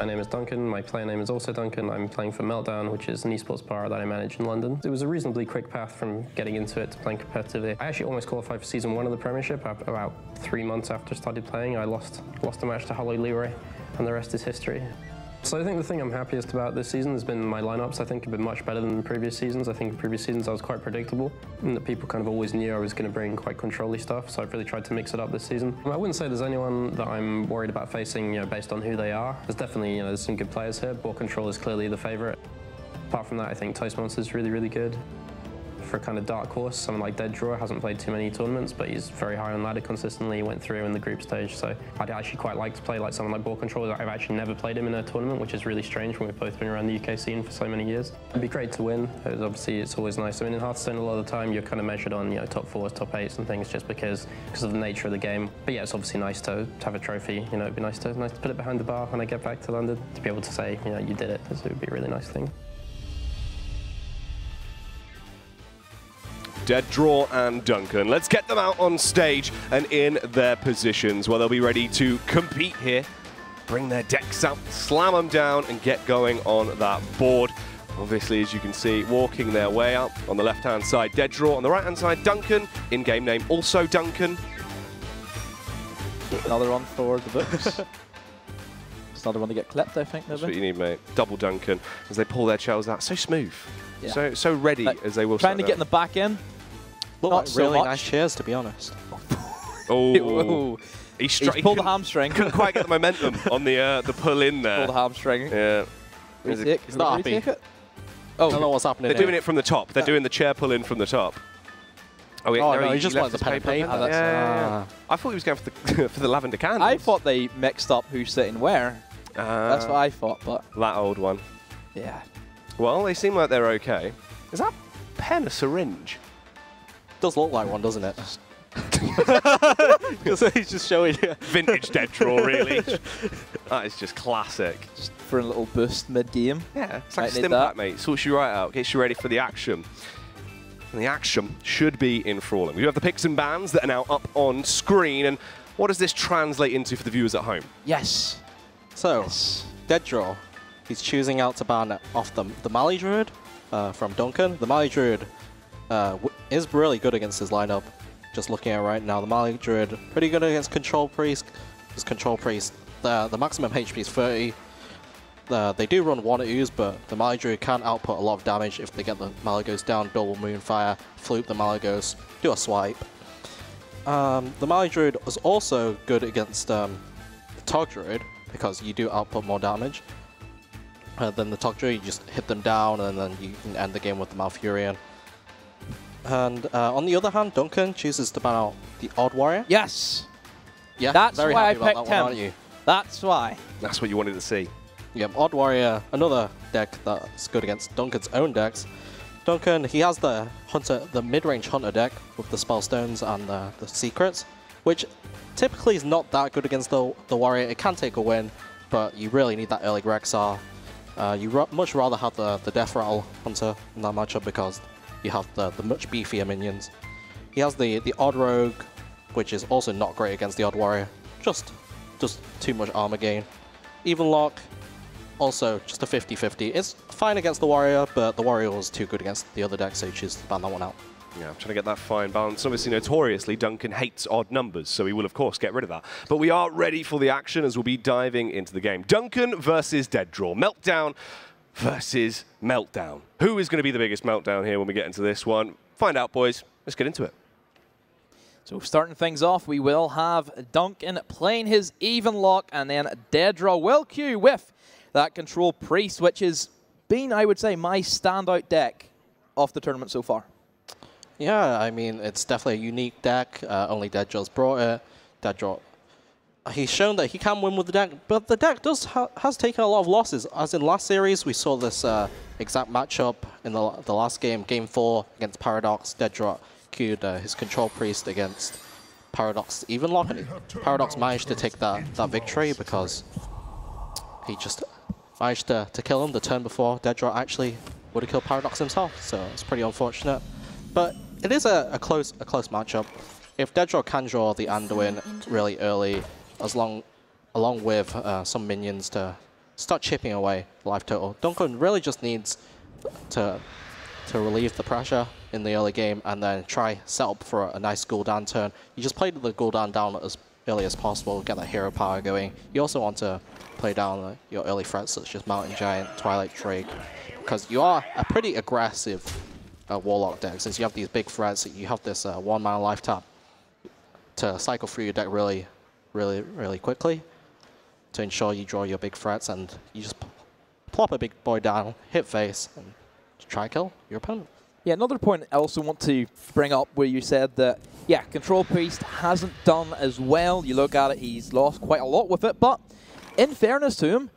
My name is Duncan, my player name is also Duncan. I'm playing for Meltdown, which is an esports bar that I manage in London. It was a reasonably quick path from getting into it to playing competitively. I actually almost qualified for Season 1 of the Premiership about 3 months after I started playing. I lost a match to Hello Leroy, and the rest is history. So I think the thing I'm happiest about this season has been my lineups. I think have been much better than previous seasons. I think in previous seasons I was quite predictable, and that people kind of always knew I was going to bring quite control-y stuff, so I've really tried to mix it up this season. I wouldn't say there's anyone that I'm worried about facing, based on who they are. There's definitely, there's some good players here. Ball control is clearly the favourite. Apart from that, I think Toastmonster is really, really good. For a kind of dark horse, someone like DeadDraw hasn't played too many tournaments, but he's very high on ladder consistently. He went through in the group stage, so I'd actually quite like to play like someone like Ball Control. I've actually never played him in a tournament, which is really strange when we've both been around the UK scene for so many years. It'd be great to win. Obviously, it's always nice. I mean, in Hearthstone, a lot of the time you're kind of measured on top 4s, top 8s, and things just because of the nature of the game. But yeah, it's obviously nice to have a trophy. It'd be nice to put it behind the bar when I get back to London, to be able to say, you did it. It would be a really nice thing. DeadDraw and Duncan. Let's get them out on stage and in their positions where they'll be ready to compete here. Bring their decks out, slam them down and get going on that board. Obviously, as you can see, walking their way up on the left-hand side, DeadDraw. On the right-hand side, Duncan. In-game name also Duncan. Another one for the books. It's another one to get clipped, I think. That's what you need, mate. Double Duncan as they pull their shells out. So smooth. Yeah. So ready as they will. Trying to get in the back end. Look Not like so really much. nice chairs, to be honest. Oh, He's pulled the hamstring. Couldn't quite get the momentum on the pull in there. Pulled the hamstring. Yeah. He's not happy. Oh, I don't know what's happening. They're doing it from the top. They're doing the chair pull in from the top. Oh, no, he just wants the pen and paper. Yeah. I thought he was going for the for the lavender candles. I thought they mixed up who's sitting where. That's what I thought, but that old one. Yeah. Well, they seem like they're okay. Is that pen a syringe? Does look like one, doesn't it? Because he's just showing you. Vintage DeadDraw, really. That is just classic. Just for a little boost mid-game. Yeah, it's like a stim pack, mate. Sorts you right out, gets you ready for the action. And the action should be enthralling. We have the picks and bans that are now up on screen. And what does this translate into for the viewers at home? Yes. So, DeadDraw. He's choosing out to ban off the Mali Druid from Duncan. The Mali Druid is really good against his lineup. Just looking at it right now, the Mali Druid pretty good against Control Priest. His Control Priest, the maximum HP is 30. They do run 1-2s, but the Mali Druid can output a lot of damage if they get the Malagos down, double Moonfire, flute the Malagos, do a swipe. The Mali Druid is also good against the Tog Druid because you do output more damage. Then the Tog Druid, you just hit them down and then you can end the game with the Malfurion. And on the other hand, Duncan chooses to ban out the Odd Warrior. Yes. Yeah, that's very why I happy about picked that one, him. aren't you? That's why. That's what you wanted to see. Yep, Odd Warrior, another deck that's good against Duncan's own decks. Duncan, he has the Hunter, the mid-range Hunter deck with the Spellstones and the Secrets, which typically is not that good against the Warrior. It can take a win, but you really need that early Rexar. You much rather have the Death Rattle Hunter in that matchup because you have the much beefier minions. He has the Odd Rogue, which is also not great against the Odd Warrior. Just too much armor gain. Even Lock, also just a 50-50. It's fine against the Warrior, but the Warrior was too good against the other deck, so he chooses to ban that one out. Yeah, I'm trying to get that fine balance. Obviously, notoriously, Duncan hates odd numbers, so he will, of course, get rid of that. But we are ready for the action as we'll be diving into the game. Duncan versus DeadDraw. Meltdown versus Meltdown. Who is going to be the biggest Meltdown here when we get into this one? Find out, boys. Let's get into it. So starting things off, we will have Duncan playing his even lock, and then DeadDraw will queue with that Control Priest, which has been, I would say, my standout deck of the tournament so far. Yeah, I mean, it's definitely a unique deck. Only DeadDraw's brought it. DeadDraw, he's shown that he can win with the deck, but the deck has taken a lot of losses. As in last series, we saw this exact matchup in the last game, Game 4 against Paradox. DeadDraw queued his Control Priest against Paradox Evenlock, and Paradox managed to take that victory because he just managed to kill him the turn before DeadDraw actually would have killed Paradox himself, so it's pretty unfortunate. But it is a close matchup. If DeadDraw can draw the Anduin really early, along with some minions to start chipping away life total. Duncan really just needs to relieve the pressure in the early game and then try set up for a nice Gul'dan turn. You just play the Gul'dan down as early as possible, get that hero power going. You also want to play down your early threats such as Mountain Giant, Twilight Drake, because you are a pretty aggressive Warlock deck. Since you have these big threats, you have this 1 mana life tap to cycle through your deck really quickly to ensure you draw your big threats, and you just plop a big boy down, hit face, and try kill your opponent. Yeah, another point I also want to bring up where you said that, yeah, Control Priest hasn't done as well. You look at it, he's lost quite a lot with it, but in fairness to him,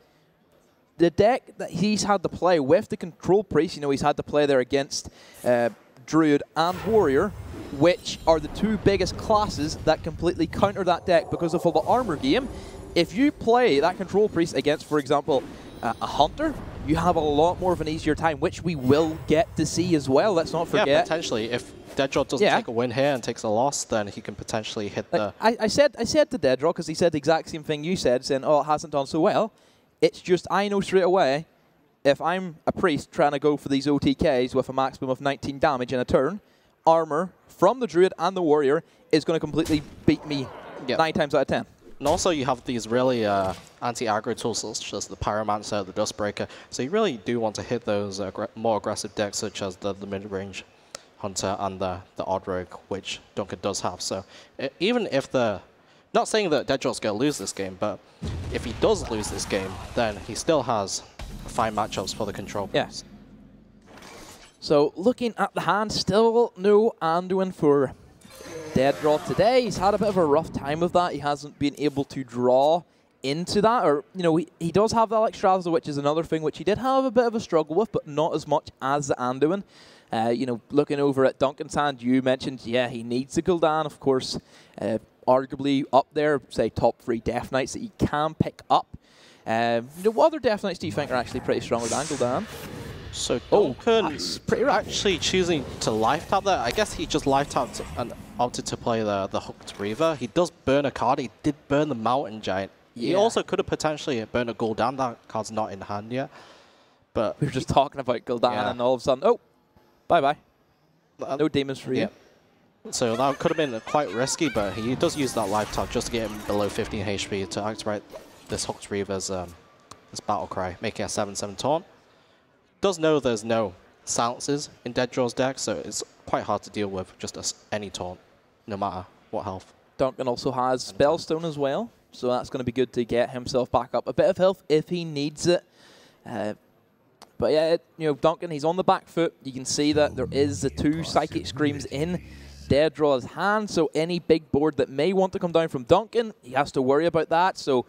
the deck that he's had to play with the Control Priest, you know, he's had to play there against Druid and Warrior, which are the two biggest classes that completely counter that deck because of all the armor game. If you play that Control Priest against, for example, a Hunter, you have a lot more of an easier time, which we will get to see as well. Let's not forget. Yeah, potentially. If DeadDraw doesn't take a win here and takes a loss, then he can potentially hit the... I said to DeadDraw, because he said the exact same thing you said, saying, oh, it hasn't done so well. It's just, I know straight away, if I'm a priest trying to go for these OTKs with a maximum of 19 damage in a turn, armor from the Druid and the Warrior is going to completely beat me 9 times out of 10. And also you have these really anti-aggro tools such as the Pyromancer, the Dustbreaker, so you really do want to hit those more aggressive decks such as the mid-range Hunter and the Odd Rogue, which Duncan does have. So even if not saying that DeadDraw's going to lose this game, but if he does lose this game, then he still has fine matchups for the Control. Yes. So looking at the hand, still no Anduin for DeadDraw today. He's had a bit of a rough time with that. He hasn't been able to draw into that, or, you know, he does have the Alexstrasza, which is another thing which he did have a bit of a struggle with, but not as much as the Anduin. You know, looking over at Duncan's hand, you mentioned, yeah, he needs a Gul'dan, of course. Arguably up there, say, top 3 Death Knights that he can pick up. What other Death Knights do you think are actually pretty stronger than Gul'dan? So Duncan actually choosing to life tap there. I guess he just life tapped and opted to play the Hooked Reaver. He does burn a card. He did burn the Mountain Giant. Yeah. He also could have potentially burned a Gul'dan. That card's not in hand yet. But we were just talking about Gul'dan and all of a sudden, oh, bye-bye. No demons for you. So that could have been quite risky, but he does use that life tap just to get him below 15 HP to activate this Hooked Reaver's this battle cry, making a 7/7 taunt. Does know there's no silences in DeadDraw's deck, so it's quite hard to deal with just any taunt, no matter what health. Duncan also has Spellstone as well, so that's going to be good to get himself back up a bit of health if he needs it. But yeah, you know, Duncan, he's on the back foot. You can see that there is the 2 Psychic Screams in DeadDraw's hand, so any big board that may want to come down from Duncan, he has to worry about that. So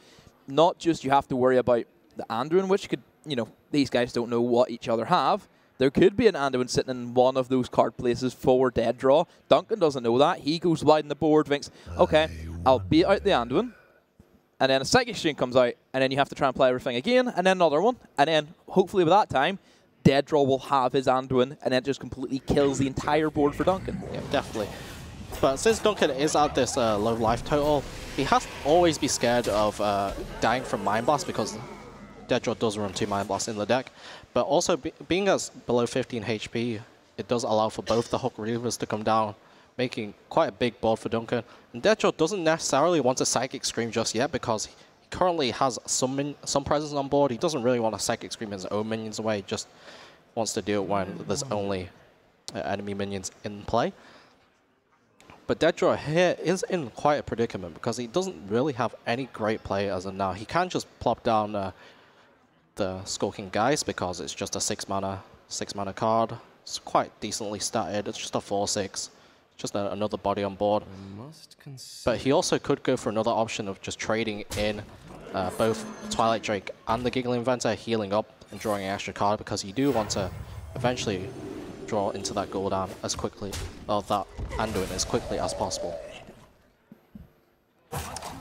not just you have to worry about the Anduin, which could, you know, these guys don't know what each other have. There could be an Anduin sitting in one of those card places for DeadDraw. Duncan doesn't know that. He goes wide in the board, thinks, okay, I'll beat out the Anduin. And then a Psychic Stream comes out, and then you have to try and play everything again, and then another one. And then, hopefully by that time, DeadDraw will have his Anduin, and then just completely kills the entire board for Duncan. Yeah, definitely. But since Duncan is at this low life total, he has to always be scared of dying from Mind Blast, because DeadDraw does run 2 Mind Blasts in the deck. But also, being as below 15 HP, it does allow for both the Hook Reavers to come down, making quite a big board for Duncan. And DeadDraw doesn't necessarily want a Psychic Scream just yet, because he currently has some presence on board. He doesn't really want to Psychic Scream his own minions away. He just wants to do it when there's only enemy minions in play. But DeadDraw here is in quite a predicament, because he doesn't really have any great play as of now. He can just plop down the Skulking Geist, because it's just a 6 mana card. It's quite decently statted. It's just a 4/6. Just another body on board. But he also could go for another option of just trading in both Twilight Drake and the Giggling Inventor, healing up and drawing an extra card, because you do want to eventually draw into that Gul'dan as quickly, or that Anduin as quickly as possible.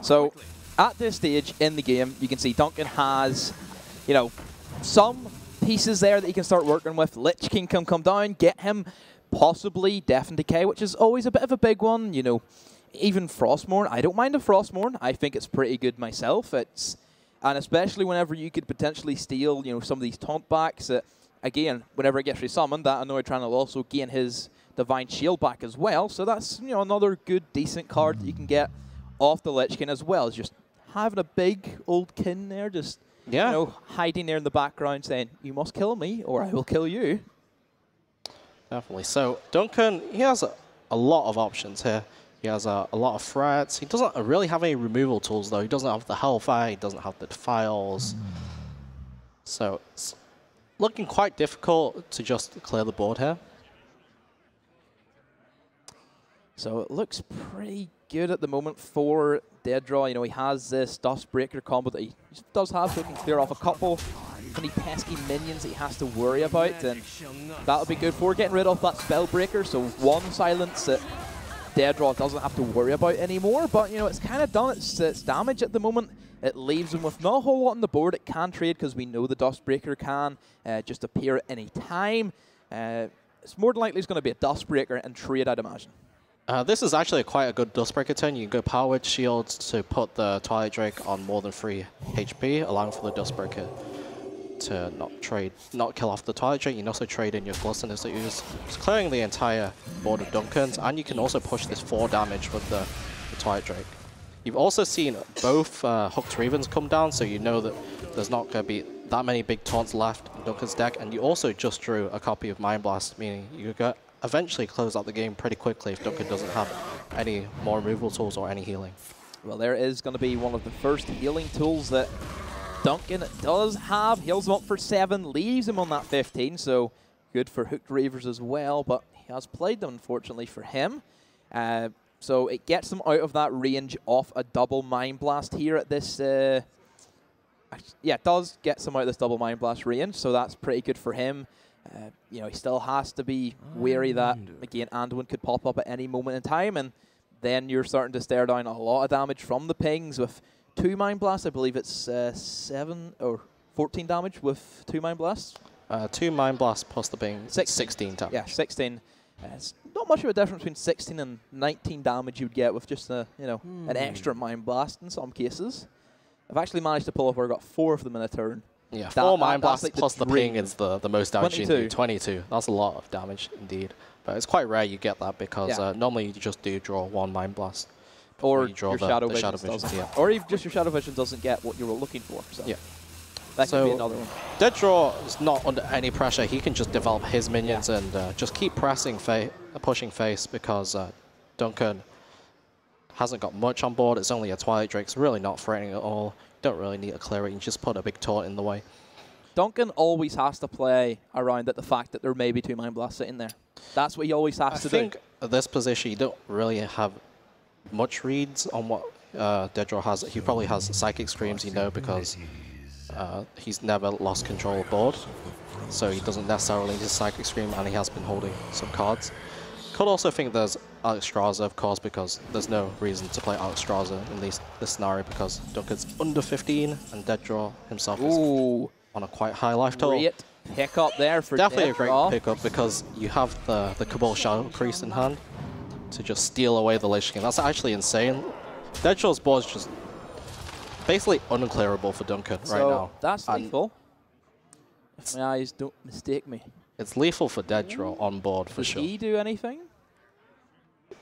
So at this stage in the game, you can see Duncan has, you know, some pieces there that he can start working with. Lich King can come down, get him possibly Death and Decay, which is always a bit of a big one. You know, even Frostmourne, I don't mind a Frostmourne. I think it's pretty good myself. It's And especially whenever you could potentially steal, some of these taunt backs. Again, whenever it gets resummoned, that Annoyed Tran will also gain his Divine Shield back as well. So that's another good, decent card that you can get off the Lich King as well. It's just having a big old kin there, just hiding there in the background, saying, "You must kill me, or I will kill you." Definitely. So Duncan, he has a lot of options here. He has a lot of threats. He doesn't really have any removal tools, though. He doesn't have the Hellfire. He doesn't have the Defiles. So it's looking quite difficult to just clear the board here. So it looks pretty good at the moment for DeadDraw. He has this Dustbreaker combo that he does have, so he can clear off a couple any pesky minions that he has to worry about, and that'll be good for getting rid of that Spellbreaker. So one silence that DeadDraw doesn't have to worry about anymore, but it's kind of done its damage at the moment. It leaves him with not a whole lot on the board. It can trade because we know the Dustbreaker can just appear at any time. It's more than likely it's going to be a Dustbreaker and trade, I'd imagine. This is actually quite a good Dustbreaker turn. You can go Power Witch Shields to put the Twilight Drake on more than 3 HP, allowing for the Dustbreaker to not kill off the Twilight Drake. You can also trade in your Gluttonous that you use, clearing the entire board of Duncans, and you can also push this 4 damage with the Twilight Drake. You've also seen both Hooked Reavens come down, so you know that there's not going to be that many big taunts left in Duncan's deck, and you also just drew a copy of Mind Blast, meaning you could eventually close out the game pretty quickly if Duncan doesn't have any more removal tools or any healing. Well, there is going to be one of the first healing tools that Duncan does have. Heals him up for 7, leaves him on that 15, so good for Hooked Reavers as well, but he has played them, unfortunately, for him. So it gets him out of that range of a double Mind Blast here at this... yeah, it does get him out of this double Mind Blast range, so that's pretty good for him. He still has to be wary that, again, Anduin could pop up at any moment in time, and then you're starting to stare down a lot of damage from the pings with 2 Mind Blasts. I believe it's 7 or 14 damage with 2 Mind Blasts. 2 Mind Blasts plus the ping, 16 damage. Yeah, 16. It's not much of a difference between 16 and 19 damage you'd get with just an extra Mind Blast in some cases. I've actually managed to pull off where I got 4 of them in a turn. Yeah, 4 Mind Blasts like plus the ping is the most damage you can do. 22. That's a lot of damage indeed. But it's quite rare you get that because normally you just do draw 1 Mind Blast. Or you draw your Shadow Vision or even just your Shadow Vision doesn't get what you were looking for. So yeah. That could be another one. DeadDraw is not under any pressure. He can just develop his minions and just keep pushing face because Duncan hasn't got much on board. It's only a Twilight Drake. It's really not threatening at all. You don't really need to clear it. You can just put a big taunt in the way. Duncan always has to play around the fact that there may be 2 Mind Blasts sitting there. That's what he always has to do. I think at this position, you don't really have much reads on what DeadDraw has. He probably has Psychic Screams, because he's never lost control of board. So he doesn't necessarily need a Psychic Scream, and he has been holding some cards. Could also think there's Alexstrasza, of course, because there's no reason to play Alexstrasza in this scenario because Duncan's under 15 and DeadDraw himself is on a quite high life total. Great pickup there for Definitely a great pickup because you have the Cabal Shadow Priest in hand to just steal away the Lich King. That's actually insane. DeadDraw's board is just basically unclearable for Duncan right now. That's lethal. If my eyes don't mistake me. It's lethal for DeadDraw on board for sure. Does he do anything?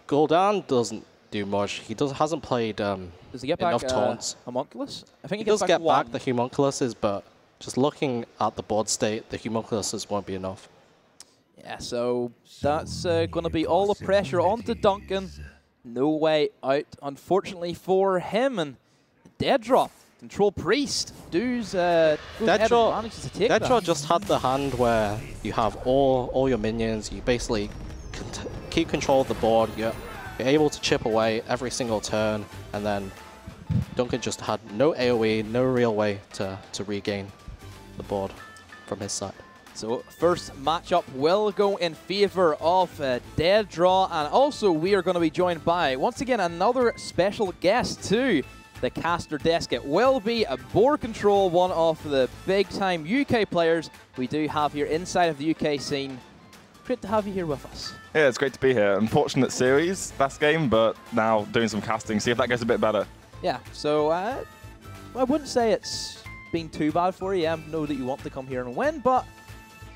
Gul'dan doesn't do much. He hasn't played does he get enough back, taunts. Homunculus? I think he does get back the Homunculuses, but just looking at the board state, the Homunculuses won't be enough. Yeah, so that's going to be all the pressure onto Duncan. No way out, unfortunately, for him. And DeadDraw, Control Priest, DeadDraw just had the hand where you have all your minions. You basically keep control of the board. You're able to chip away every single turn, and then Duncan just had no AoE, no real way to regain the board from his side. So first matchup will go in favor of DeadDraw, and also we are going to be joined by, once again, another special guest to the caster desk. It will be a Board Control, one of the big-time UK players we do have here inside of the UK scene. Great to have you here with us. Yeah, it's great to be here. Unfortunate series, last game, but now doing some casting, see if that goes a bit better. Yeah, so I wouldn't say it's been too bad for you. I know that you want to come here and win, but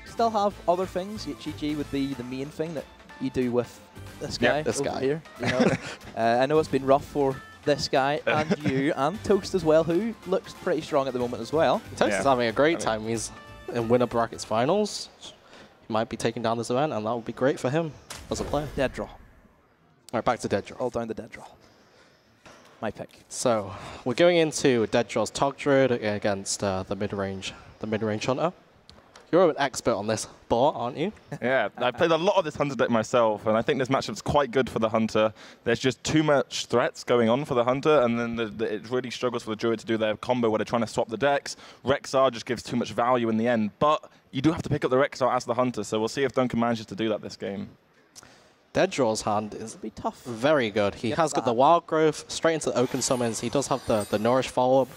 still have other things. HEG would be the main thing that you do with this guy here. You know? I know it's been rough for this guy and you and Toast as well, who looks pretty strong at the moment as well. Toast is having a great time. He's in winner brackets finals. He might be taking down this event, and that would be great for him as a player. DeadDraw. All right, back to DeadDraw. All down to DeadDraw. My pick. So we're going into DeadDraw's Tog Druid against the mid-range hunter. You're an expert on this board, aren't you? Yeah, I played a lot of this Hunter deck myself, and I think this matchup's quite good for the Hunter. There's just too much threats going on for the Hunter, and then it really struggles for the Druid to do their combo where they're trying to swap the decks. Rexar just gives too much value in the end, but you do have to pick up the Rexar as the Hunter, so we'll see if Duncan manages to do that this game. DeadDraw's hand is be tough. Very good. He has got the Wild Growth straight into the Oaken Summons. He does have the Nourish follow-up.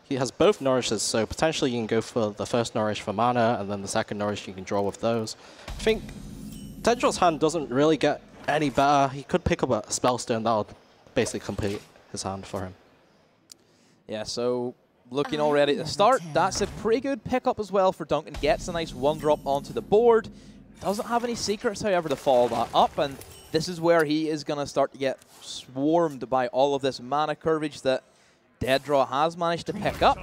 He has both Nourishes, so potentially you can go for the first Nourish for mana, and then the second Nourish you can draw with those. I think DeadDraw's hand doesn't really get any better. He could pick up a Spellstone. That would basically complete his hand for him. Yeah, so looking already at the start, that's a pretty good pickup as well for Duncan. Gets a nice 1-drop onto the board. Doesn't have any secrets, however, to follow that up, and this is where he is going to start to get swarmed by all of this mana curvage that DeadDraw has managed to pick up.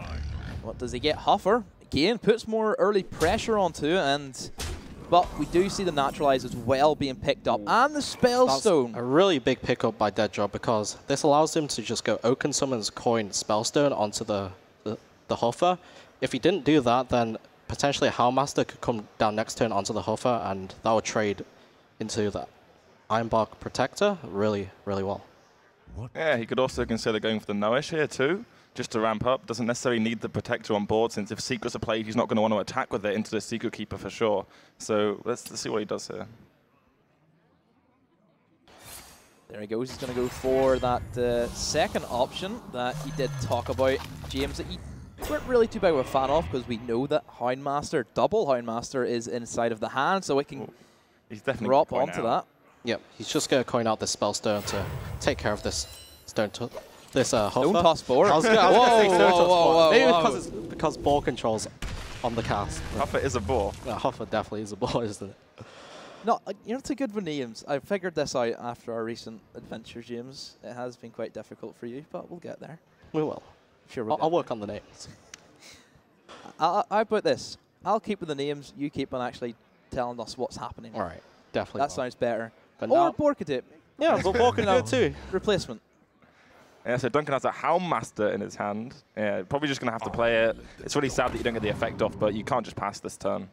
What does he get? Huffer. Again, puts more early pressure onto it, but we do see the Naturalize as well being picked up. And the Spellstone. That's a really big pickup by DeadDraw because this allows him to just go Oaken Summons, coin, Spellstone onto the Huffer. If he didn't do that, then potentially a Howlmaster could come down next turn onto the Huffer, and that would trade into the Ironbark Protector really, really well. Yeah, he could also consider going for the Nourish here too, just to ramp up. Doesn't necessarily need the Protector on board, since if Secrets are played, he's not going to want to attack with it into the Secret Keeper for sure. So let's see what he does here. There he goes. He's going to go for that second option that he did talk about, James, that you weren't really too big of a fan of, because we know that Houndmaster, double Houndmaster, is inside of the hand, so it can drop onto that. Yep, he's just going to coin out this Spellstone to take care of this Huffer. Don't toss board. Maybe because ball controls on the cast. Huffer is a ball. Yeah, Huffer definitely is a ball, isn't it? No, you know, it's a good for names. I figured this out after our recent adventure, James. It has been quite difficult for you, but we'll get there. We will. Sure, I'll work on the names. How about this? I'll keep with the names. You keep on actually telling us what's happening. All right, definitely. That sounds better. But or Board could do it. Yeah, but Board could do it too. Replacement. Yeah, so Duncan has a Houndmaster in his hand. Yeah, probably just going to have to play it. It's really sad that you don't get the effect off, but you can't just pass this turn.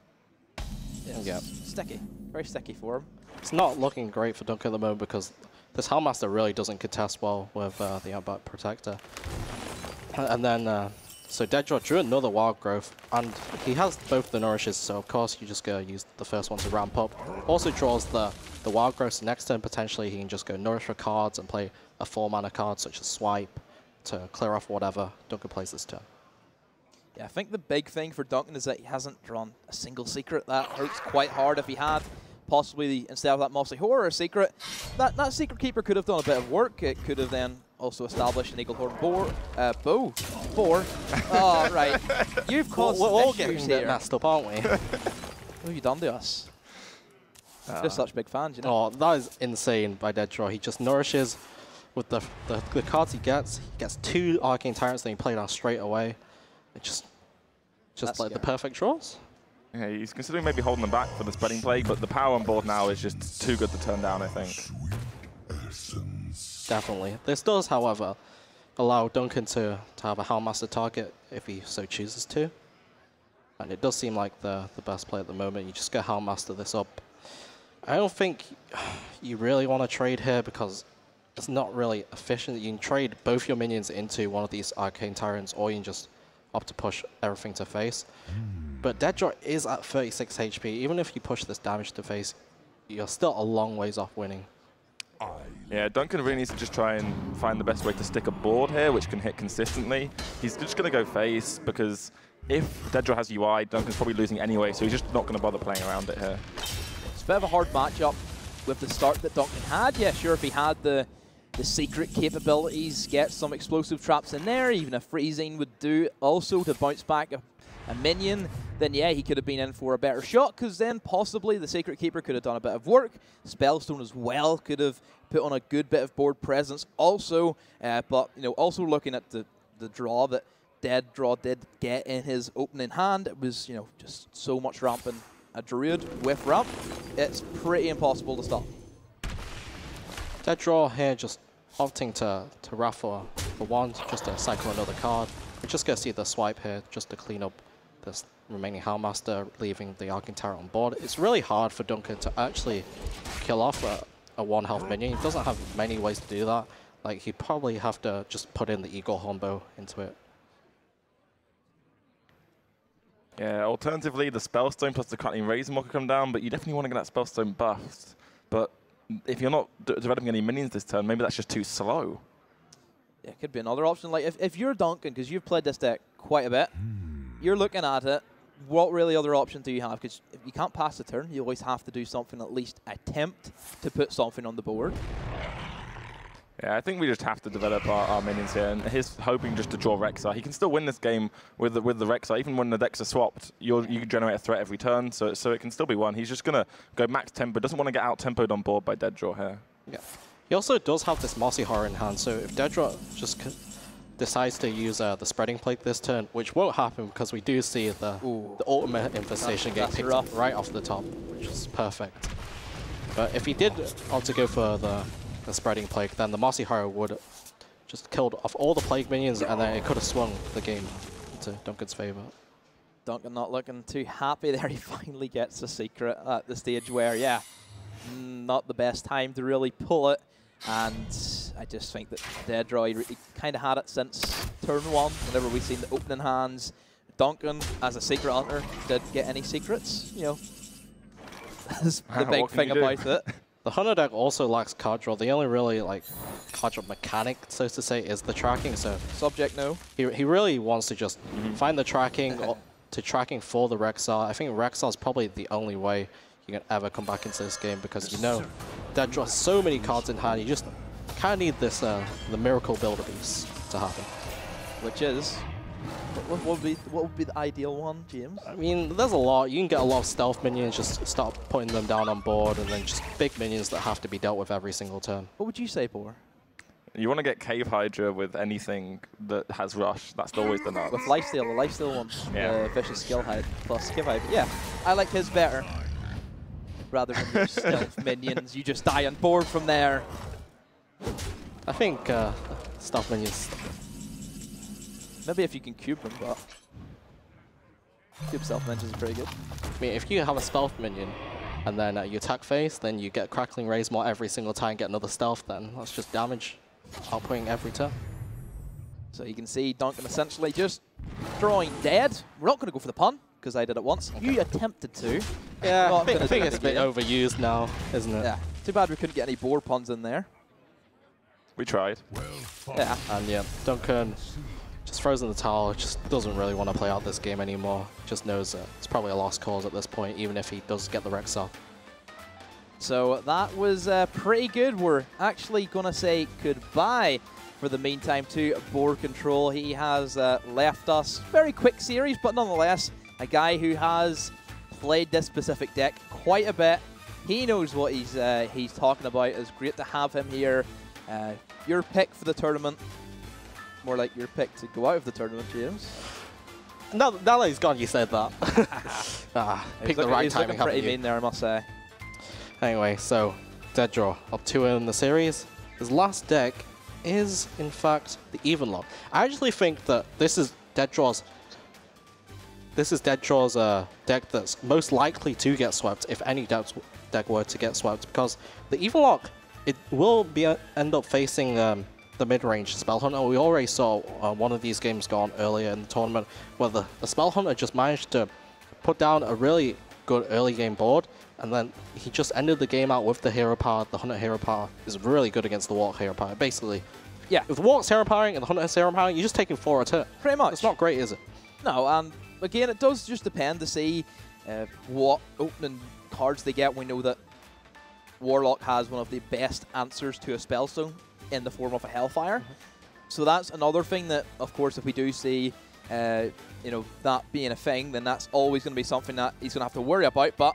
Yes. Yeah. Sticky. Very sticky for him. It's not looking great for Duncan at the moment because this Houndmaster really doesn't contest well with the Ironbark Protector. And then, so DeadDraw drew another Wild Growth, and he has both the Nourishes, so of course you just go use the first one to ramp up. Also draws the Wild Growth, so next turn potentially he can just go Nourish for cards and play a 4-mana card such as Swipe to clear off whatever Duncan plays this turn. Yeah, I think the big thing for Duncan is that he hasn't drawn a single secret. That hurts quite hard. If he had possibly, instead of that Mossy Horror secret, that Secret Keeper could have done a bit of work. It could have then also established an Eagle Horn bow. Oh, right. You've caused We're all issues getting here. messed up, aren't we? What have you done to us? Just such big fans, you know. Oh, that is insane by DeadDraw. He just nourishes with the cards he gets. He gets 2 Arcane Tyrants that he play down straight away. It's just like the perfect draws. Yeah, he's considering maybe holding them back for the Spreading Plague, but the power on board now is just too good to turn down, I think. Definitely. This does, however, allow Duncan to have a Houndmaster target if he so chooses to. And it does seem like the best play at the moment. You just go Houndmaster this up. I don't think you really want to trade here because it's not really efficient. You can trade both your minions into one of these Arcane Tyrants, or you can just opt to push everything to face. But DeadDraw is at 36 HP. Even if you push this damage to face, you're still a long ways off winning. Yeah, Duncan really needs to just try and find the best way to stick a board here, which can hit consistently. He's just going to go face, because if DeadDraw has UI, Duncan's probably losing anyway, so he's just not going to bother playing around it here. It's a bit of a hard matchup with the start that Duncan had. Yeah, sure, if he had the the secret capabilities, get some explosive traps in there, even a freezing would do also to bounce back a minion, then yeah, he could have been in for a better shot, because then possibly the Secret Keeper could have done a bit of work. Spellstone as well could have put on a good bit of board presence also, but you know, also looking at the draw that DeadDraw did get in his opening hand, it was, you know, just so much ramping a Druid with ramp, it's pretty impossible to stop. DeadDraw here just opting to raffle for one, just to cycle another card. We're just going to see the swipe here, just to clean up this remaining Hellmaster, leaving the Arcane Turret on board. It's really hard for Duncan to actually kill off a 1 health minion. He doesn't have many ways to do that. Like, he'd probably have to just put in the Eagle Hombo into it. Yeah, alternatively, the Spellstone plus the Crackling Razor could come down, but you definitely want to get that Spellstone buffed. But if you're not developing any minions this turn, maybe that's just too slow. Yeah, it could be another option. Like, if you're Duncan, because you've played this deck quite a bit, you're looking at it, what really other option do you have? Because if you can't pass the turn, you always have to do something, at least attempt to put something on the board. Yeah, I think we just have to develop our minions here, and he's hoping just to draw Rexar. He can still win this game with the Rexar. Even when the decks are swapped, you can generate a threat every turn, so it can still be won. He's just going to go max tempo, doesn't want to get out-tempoed on board by DeadDraw here. Yeah. He also does have this Mossy Horror in hand, so if DeadDraw just decides to use the Spreading Plague this turn, which won't happen because we do see the ultimate infestation get picked up right off the top, which is perfect. But if he did opt to go for the Spreading Plague, then the Mossy Horror would just killed off all the Plague minions, and then it could have swung the game into Duncan's favor. Duncan not looking too happy there. He finally gets a secret at the stage where, yeah, not the best time to really pull it. And I just think that DeadDraw, he kind of had it since turn 1, whenever we've seen the opening hands. Duncan, as a secret hunter, didn't get any secrets, you know. That's the big thing about it. The Hunter deck also lacks card draw. The only really, like, card draw mechanic, so to say, is the tracking. So Subject, no. He really wants to just find the tracking for the Rexar. I think Rexar is probably the only way you can ever come back into this game, because you know DeadDraw has so many cards in hand. You just kind of need this the Miracle Builder Beast to happen. Which is, what would be the ideal one, James? I mean, there's a lot. You can get a lot of stealth minions, just start putting them down on board, and then just big minions that have to be dealt with every single turn. What would you say, Boar? You want to get Cave Hydra with anything that has Rush. That's always the nut. With Lifesteal, the Lifesteal one. Yeah. Vicious Skill Hide plus Cave Hydra. Yeah, I like his better. Rather than your stealth minions, you just die on board from there. I think stealth minions. Maybe if you can cube them, but cube stealth minions is pretty good. I mean, if you have a stealth minion and then you attack phase, then you get Crackling Razor every single time, get another stealth, then that's just damage outputting every turn. So you can see Duncan essentially just drawing dead. We're not going to go for the pun, because I did it once. Okay. You attempted to. Yeah, I think it's a bit overused now, isn't it? Yeah. Too bad we couldn't get any board puns in there. We tried. Yeah. And yeah, Duncan just throws in the towel, just doesn't really want to play out this game anymore. Just knows it's probably a lost cause at this point, even if he does get the Rexar. So that was pretty good. We're actually going to say goodbye for the meantime to Board Control. He has left us. Very quick series, but nonetheless, a guy who has played this specific deck quite a bit. He knows what he's talking about. It's great to have him here. Your pick for the tournament. More like your pick to go out of the tournament, James. Now that he's gone, you said that. Pick the right timing. He's looking pretty mean there, I must say. Anyway, so DeadDraw up 2-0 in the series. His last deck is, in fact, the Evenlock. I actually think that this is DeadDraw's deck that's most likely to get swept if any deck were to get swept, because the Evenlock, it will end up facing the mid-range Spell Hunter. We already saw one of these games go on earlier in the tournament where the Spell Hunter just managed to put down a really good early game board, and then he just ended the game out with the hero power. The Hunter hero power is really good against the Walk hero power. Basically, yeah, if the Walk's hero powering and the Hunter's hero powering, you're just taking 4 a turn. Pretty much. It's not great, is it? No, and again, it does just depend to see what opening cards they get. We know that Warlock has one of the best answers to a Spellstone in the form of a Hellfire. So that's another thing that, of course, if we do see you know, that being a thing, then that's always going to be something that he's going to have to worry about. But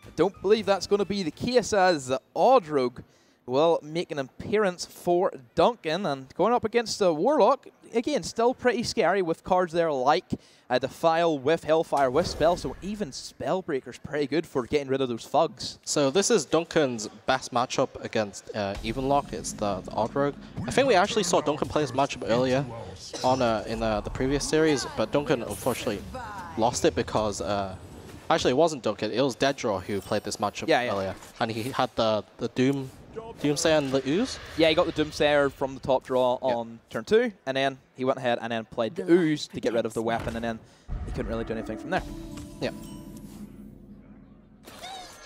I don't believe that's going to be the case, as Oddrogue will make an appearance for Duncan, and going up against the Warlock, again, still pretty scary with cards there like Defile with Hellfire with Spell, so even Spellbreaker's pretty good for getting rid of those thugs. So this is Duncan's best matchup against Evenlock. It's the Oddrogue. I think we actually saw Duncan play this matchup earlier on in the previous series, but Duncan unfortunately lost it because actually it wasn't Duncan, it was DeadDraw who played this matchup earlier, and he had the Doomsayer and the Ooze? Yeah, he got the Doomsayer from the top draw on turn 2, and then he went ahead and then played the Ooze to get rid of the weapon, and then he couldn't really do anything from there. Yeah.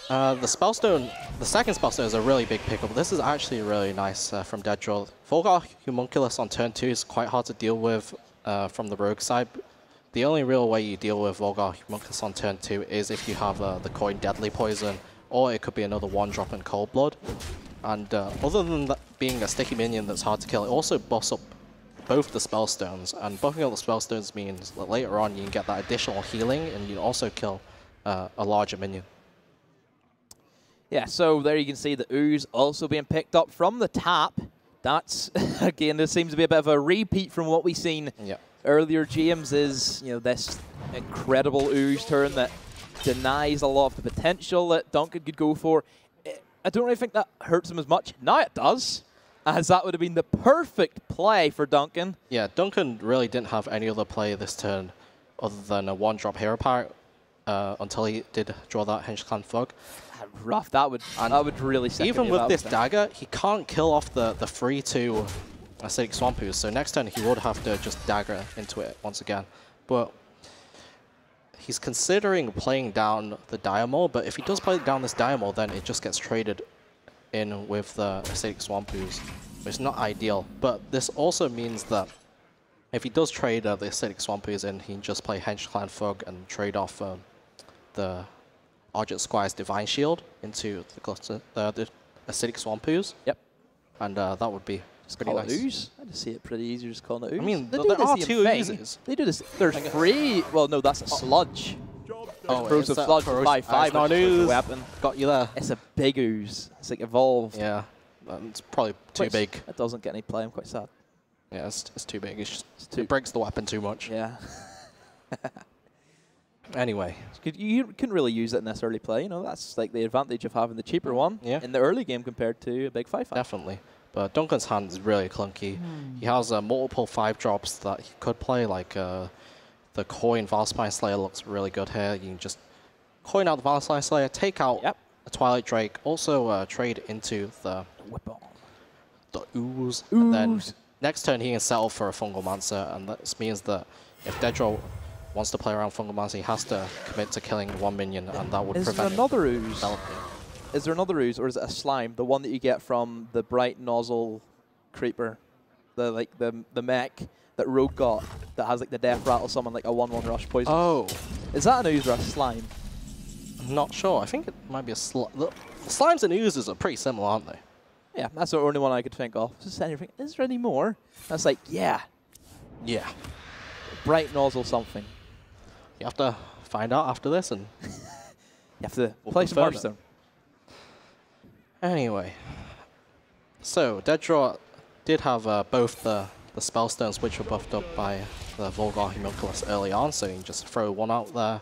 The Spellstone, the second Spellstone is a really big pickup. This is actually really nice from DeadDraw. Volgar Homunculus on turn 2 is quite hard to deal with from the Rogue side. The only real way you deal with Volgar Homunculus on turn 2 is if you have the coin Deadly Poison, or it could be another 1-drop in Cold Blood. And other than that being a sticky minion that's hard to kill, it also buffs up both the Spellstones. And buffing up the Spellstones means that later on you can get that additional healing, and you can also kill a larger minion. Yeah, so there you can see the Ooze also being picked up from the tap. That's, again, this seems to be a bit of a repeat from what we've seen earlier. James is, you know, this incredible Ooze turn that denies a lot of the potential that Duncan could go for. I don't really think that hurts him as much. Now it does, as that would have been the perfect play for Duncan. Yeah, Duncan really didn't have any other play this turn other than a 1-drop hero power until he did draw that Henge Clan Thug. Rough, that would really set even with this dagger, he can't kill off the free to Acidic Swamp Ooze, so next turn he would have to just dagger into it once again. But he's considering playing down the Diamol, but if he does play down this Diamol, then it just gets traded in with the Acidic Swamp Ooze, which is not ideal. But this also means that if he does trade the Acidic Swamp Ooze in, he can just play Henge Clan Thug and trade off the Argent Squire's Divine Shield into the Acidic Swamp Ooze. Yep. And that would be pretty nice. Ooze? I just see it pretty easy just calling it Ooze. I mean, there are 2 Oozes. They do this. There's 3. Well, no, that's a Sludge. Oh, Corrosive Sludge, 5/5 not an Ooze. weapon. Got you there. It's a big Ooze. It's like evolved. Yeah, it's probably too big. It doesn't get any play. I'm quite sad. Yeah, it's too big. It breaks the weapon too much. Yeah. Anyway. You couldn't really use it in this early play. You know, that's like the advantage of having the cheaper one in the early game compared to a big 5/5. Definitely. But Duncan's hand is really clunky. He has multiple 5-drops that he could play, like the coin Valspine Slayer looks really good here. You can just coin out the Valspine Slayer, take out a Twilight Drake, also trade into the Ooze. And then next turn he can settle for a Fungal Mancer, and that means that if DeadDraw wants to play around Fungal Mancer, he has to commit to killing 1 minion, and that would prevent there another Ooze? developing. Is there another Ooze, or is it a Slime? The one that you get from the Bright Nozzle Creeper, the mech that Rogue got, that has like the Death Rattle summon, like a 1/1 rush poison. Oh. Is that an Ooze or a Slime? I'm not sure. I think it might be a slime. The Slimes and Oozes are pretty similar, aren't they? Yeah, that's the only one I could think of. Is there any more? That's like, yeah. Yeah. Bright Nozzle something. You have to find out after this, and you have to play some Hearthstone. Anyway, so DeadDraw did have both the Spellstones, which were buffed up by the Volgar Homunculus early on, so you can just throw one out there,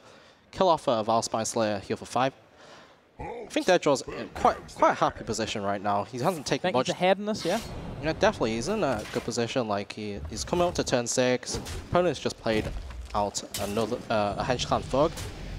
kill off a Valspine Slayer, heal for 5. I think DeadDraw's in quite a happy position right now. He hasn't taken much. He's ahead in this, yeah? Yeah, definitely. He's in a good position. Like he's coming up to turn 6. Opponent's just played out another a Henge Clan Thug.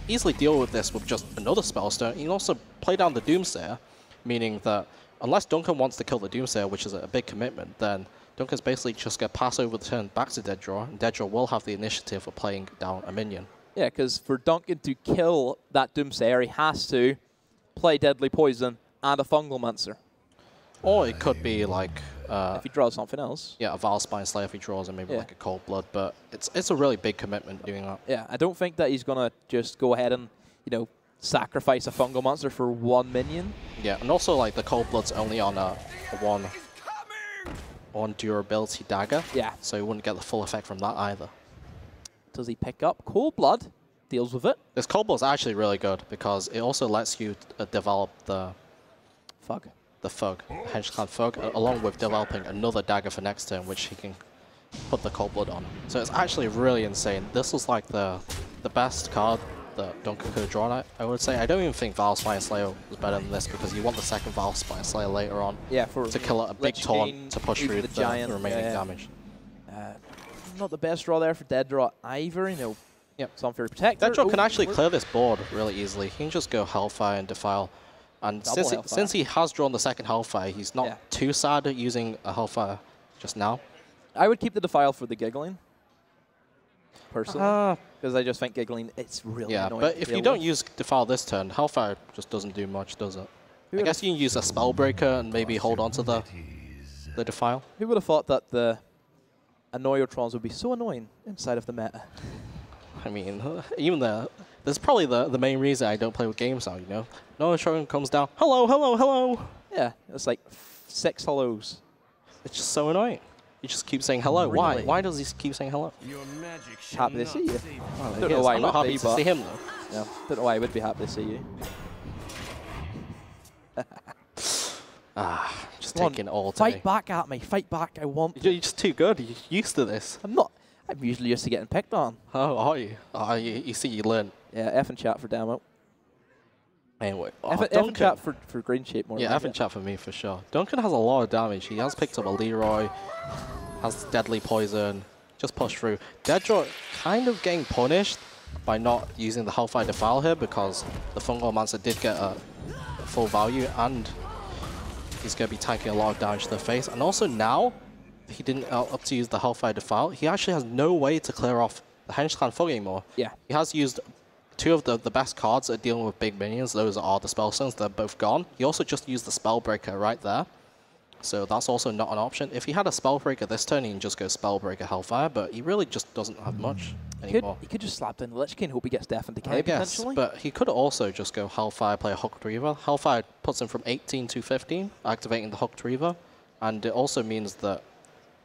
Easily deal with this with just another Spellstone. You can also play down the Doomsayer, meaning that unless Duncan wants to kill the Doomsayer, which is a big commitment, then Duncan's basically just going to pass over the turn back to DeadDraw, and DeadDraw will have the initiative of playing down a minion. Yeah, because for Duncan to kill that Doomsayer, he has to play Deadly Poison and a Fungal Mancer. Or it could be like... if he draws something else. Yeah, a Valspine Slayer if he draws, and maybe like a Cold Blood, but it's a really big commitment doing that. Yeah, I don't think that he's going to just go ahead and, you know, sacrifice a Fungal Mancer for 1 minion. Yeah, and also like the Cold Blood's only on a 1 on durability dagger. Yeah. So he wouldn't get the full effect from that either. Does he pick up Cold Blood? Deals with it. This Cold Blood's actually really good because it also lets you develop the Fug. The Fug, Henge Clan Fug, along with developing another dagger for next turn, which he can put the Cold Blood on. So it's actually really insane. This was like the best card that Duncan could have drawn, I would say. I don't even think Valve Spine Slayer was better than this because you want the second Valve Spine Slayer later on to kill a big taunt to push through the giant, remaining damage. Not the best draw there for DeadDraw either, you know. Yep. Some Fury Protector. DeadDraw can actually clear this board really easily. He can just go Hellfire and Defile. And since he has drawn the second Hellfire, he's not too sad at using a Hellfire just now. I would keep the Defile for the Giggling, personally. Because I just think Giggling, it's really annoying. But if you don't use Defile this turn, Hellfire just doesn't do much, does it? I guess you can use a Spellbreaker and maybe hold on to the Defile. Who would have thought that the Annoyotrons would be so annoying inside of the meta? I mean, even that's probably the main reason I don't play with games now, you know? Annoyotron comes down, hello, hello, hello! Yeah, it's like 6 hellos. It's just so annoying. You just keep saying hello. Really? Why does he keep saying hello? Happy to see you. Well, Don't know why I'm not happy to see him, though. No, don't know why I would be happy to see you. Just taking it all today. Fight back at me. Fight back. I want. You're just too good. You're used to this. I'm not. I'm usually used to getting picked on. Oh, are you? Oh, you see, you learn. Yeah, F and chat for demo. Anyway, F and chat for green shape more. Yeah, F and chat for me for sure. Duncan has a lot of damage. He has picked up a Leroy, has deadly poison, just push through. DeadDraw kind of getting punished by not using the Hellfire Defile here because the Fungal Mancer did get a full value and he's going to be taking a lot of damage to the face. And also now, he didn't up to use the Hellfire Defile. He actually has no way to clear off the Henge Clan Fog anymore. Yeah. He has used two of the best cards at dealing with big minions. Those are the Spellstones. They're both gone. He also just used the Spellbreaker right there. So that's also not an option. If he had a Spellbreaker this turn, he can just go Spellbreaker Hellfire, but he really just doesn't have much anymore. He could just slap down the Lich King and hope he gets Death and Decay, I guess, potentially. but he could also just go Hellfire, play a Hooked Reaver. Hellfire puts him from 18 to 15, activating the Hooked Reaver, and it also means that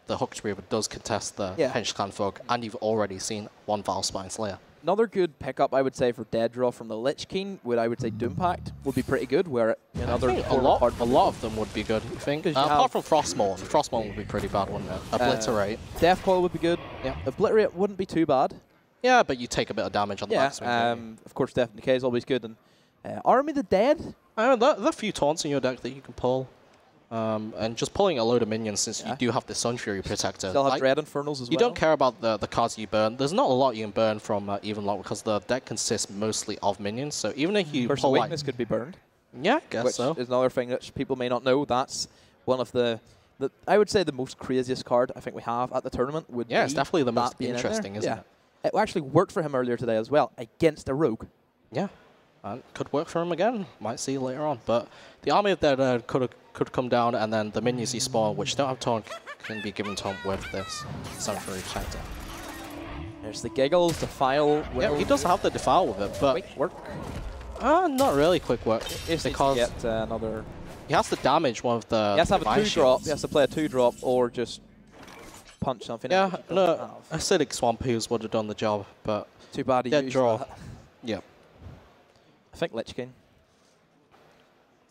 the Hooked Reaver does contest the Henge Clan Fog, and you've already seen one Valve Spine Slayer. Another good pickup, I would say, for DeadDraw from the Lich King, I would say Doompact would be pretty good. Where another a lot of them would be good, I think. Apart from Frostmourne. Frostmourne would be pretty bad, wouldn't it? Obliterate. Death Coil would be good. Yeah. Obliterate wouldn't be too bad. Yeah, but you take a bit of damage on the backswing. Of course, Death and Decay is always good. And Army the Dead? There are a few taunts in your deck that you can pull. And just pulling a load of minions since you do have the Sun Fury Protector. Still have Dread Infernals as well. You don't care about the cards you burn. There's not a lot you can burn from Evenlock because the deck consists mostly of minions. So even if you pull Weakness could be burned. Yeah, I guess so. Which is another thing that people may not know. That's one of the I would say the most craziest card I think we have at the tournament. It's definitely the most interesting, isn't it? It actually worked for him earlier today as well against a rogue. Yeah, and could work for him again. Might see later on. But the Army of Dead could come down, and then the minions you spawn, which don't have taunt, can be given taunt with this Sun Fury Protector. There's the Giggles, Defile. Yeah, he does have the Defile with it, but quick work. Not really quick work Because get another. He has to damage one of the. He has to have a 2-drop. He has to play a 2-drop or just punch something. Yeah, no, Acidic Swamp Ooze would have done the job, but too bad he used DeadDraw. Yeah, I think Lich King.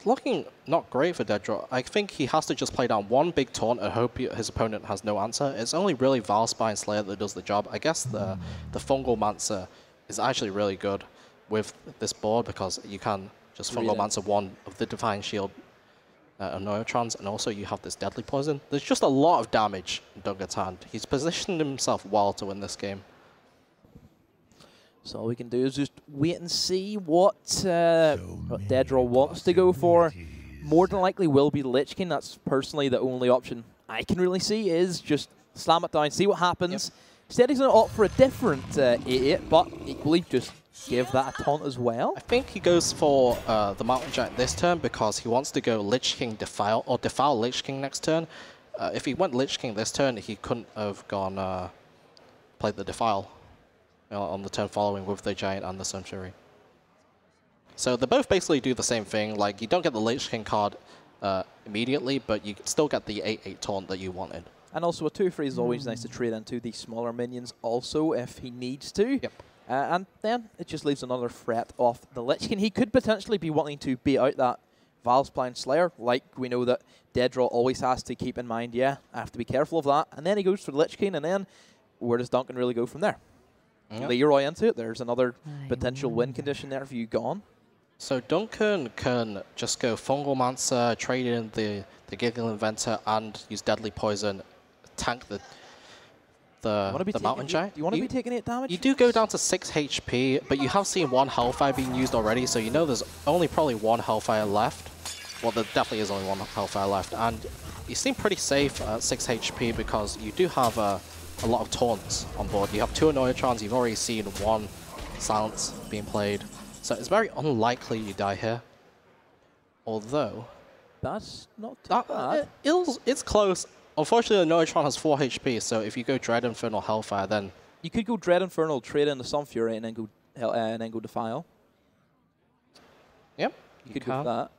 Looking not great for DeadDraw. I think he has to just play down one big taunt and hope his opponent has no answer. It's only really Valve Spine Slayer that does the job. I guess the Fungal Mancer is actually really good with this board because you can just Fungal Mancer one of the Divine Shield Annoyotrons, and also you have this Deadly Poison. There's just a lot of damage in Duncan's hand. He's positioned himself well to win this game. So all we can do is just wait and see what DeadDraw wants to go for. More than likely will be Lich King. That's personally the only option I can really see is just slam it down, see what happens. Instead he's going to opt for a different 8-8, but equally just give that a taunt as well. I think he goes for the Mountain Giant this turn because he wants to go Lich King Defile, or Defile Lich King next turn. If he went Lich King this turn, he couldn't have gone played the Defile on the turn following with the Giant and the Sun Fury. So they both basically do the same thing. Like, you don't get the Lich King card immediately, but you still get the 8-8 taunt that you wanted. And also a 2-3 is always nice to trade into the smaller minions also if he needs to. Yep. And then it just leaves another threat off the Lich King. He could potentially be wanting to beat out that Valspline Slayer, like we know that DeadDraw always has to keep in mind, yeah, I have to be careful of that. And then he goes for the Lich King, and then where does Duncan really go from there? Yep. Leroy into it. There's another potential win condition there for you gone. So Duncan can just go Fungal Mancer, trade in the Giggle Inventor, and use Deadly Poison, tank the Mountain Giant. Do you want to be taking 8 damage? You do go down to 6 HP, but you have seen 1 Hellfire being used already, so you know there's only probably 1 Hellfire left. Well, there definitely is only 1 Hellfire left, and you seem pretty safe at 6 HP because you do have a lot of taunts on board. You have 2 Annoyatrons, you've already seen 1 Silence being played, so it's very unlikely you die here. Although... That's not too bad. It's close. Unfortunately, the Annoyatron has 4 HP, so if you go Dread Infernal Hellfire, then... You could go Dread Infernal, trade in the Sun Fury, and then go Defile. Yep. You could go for that.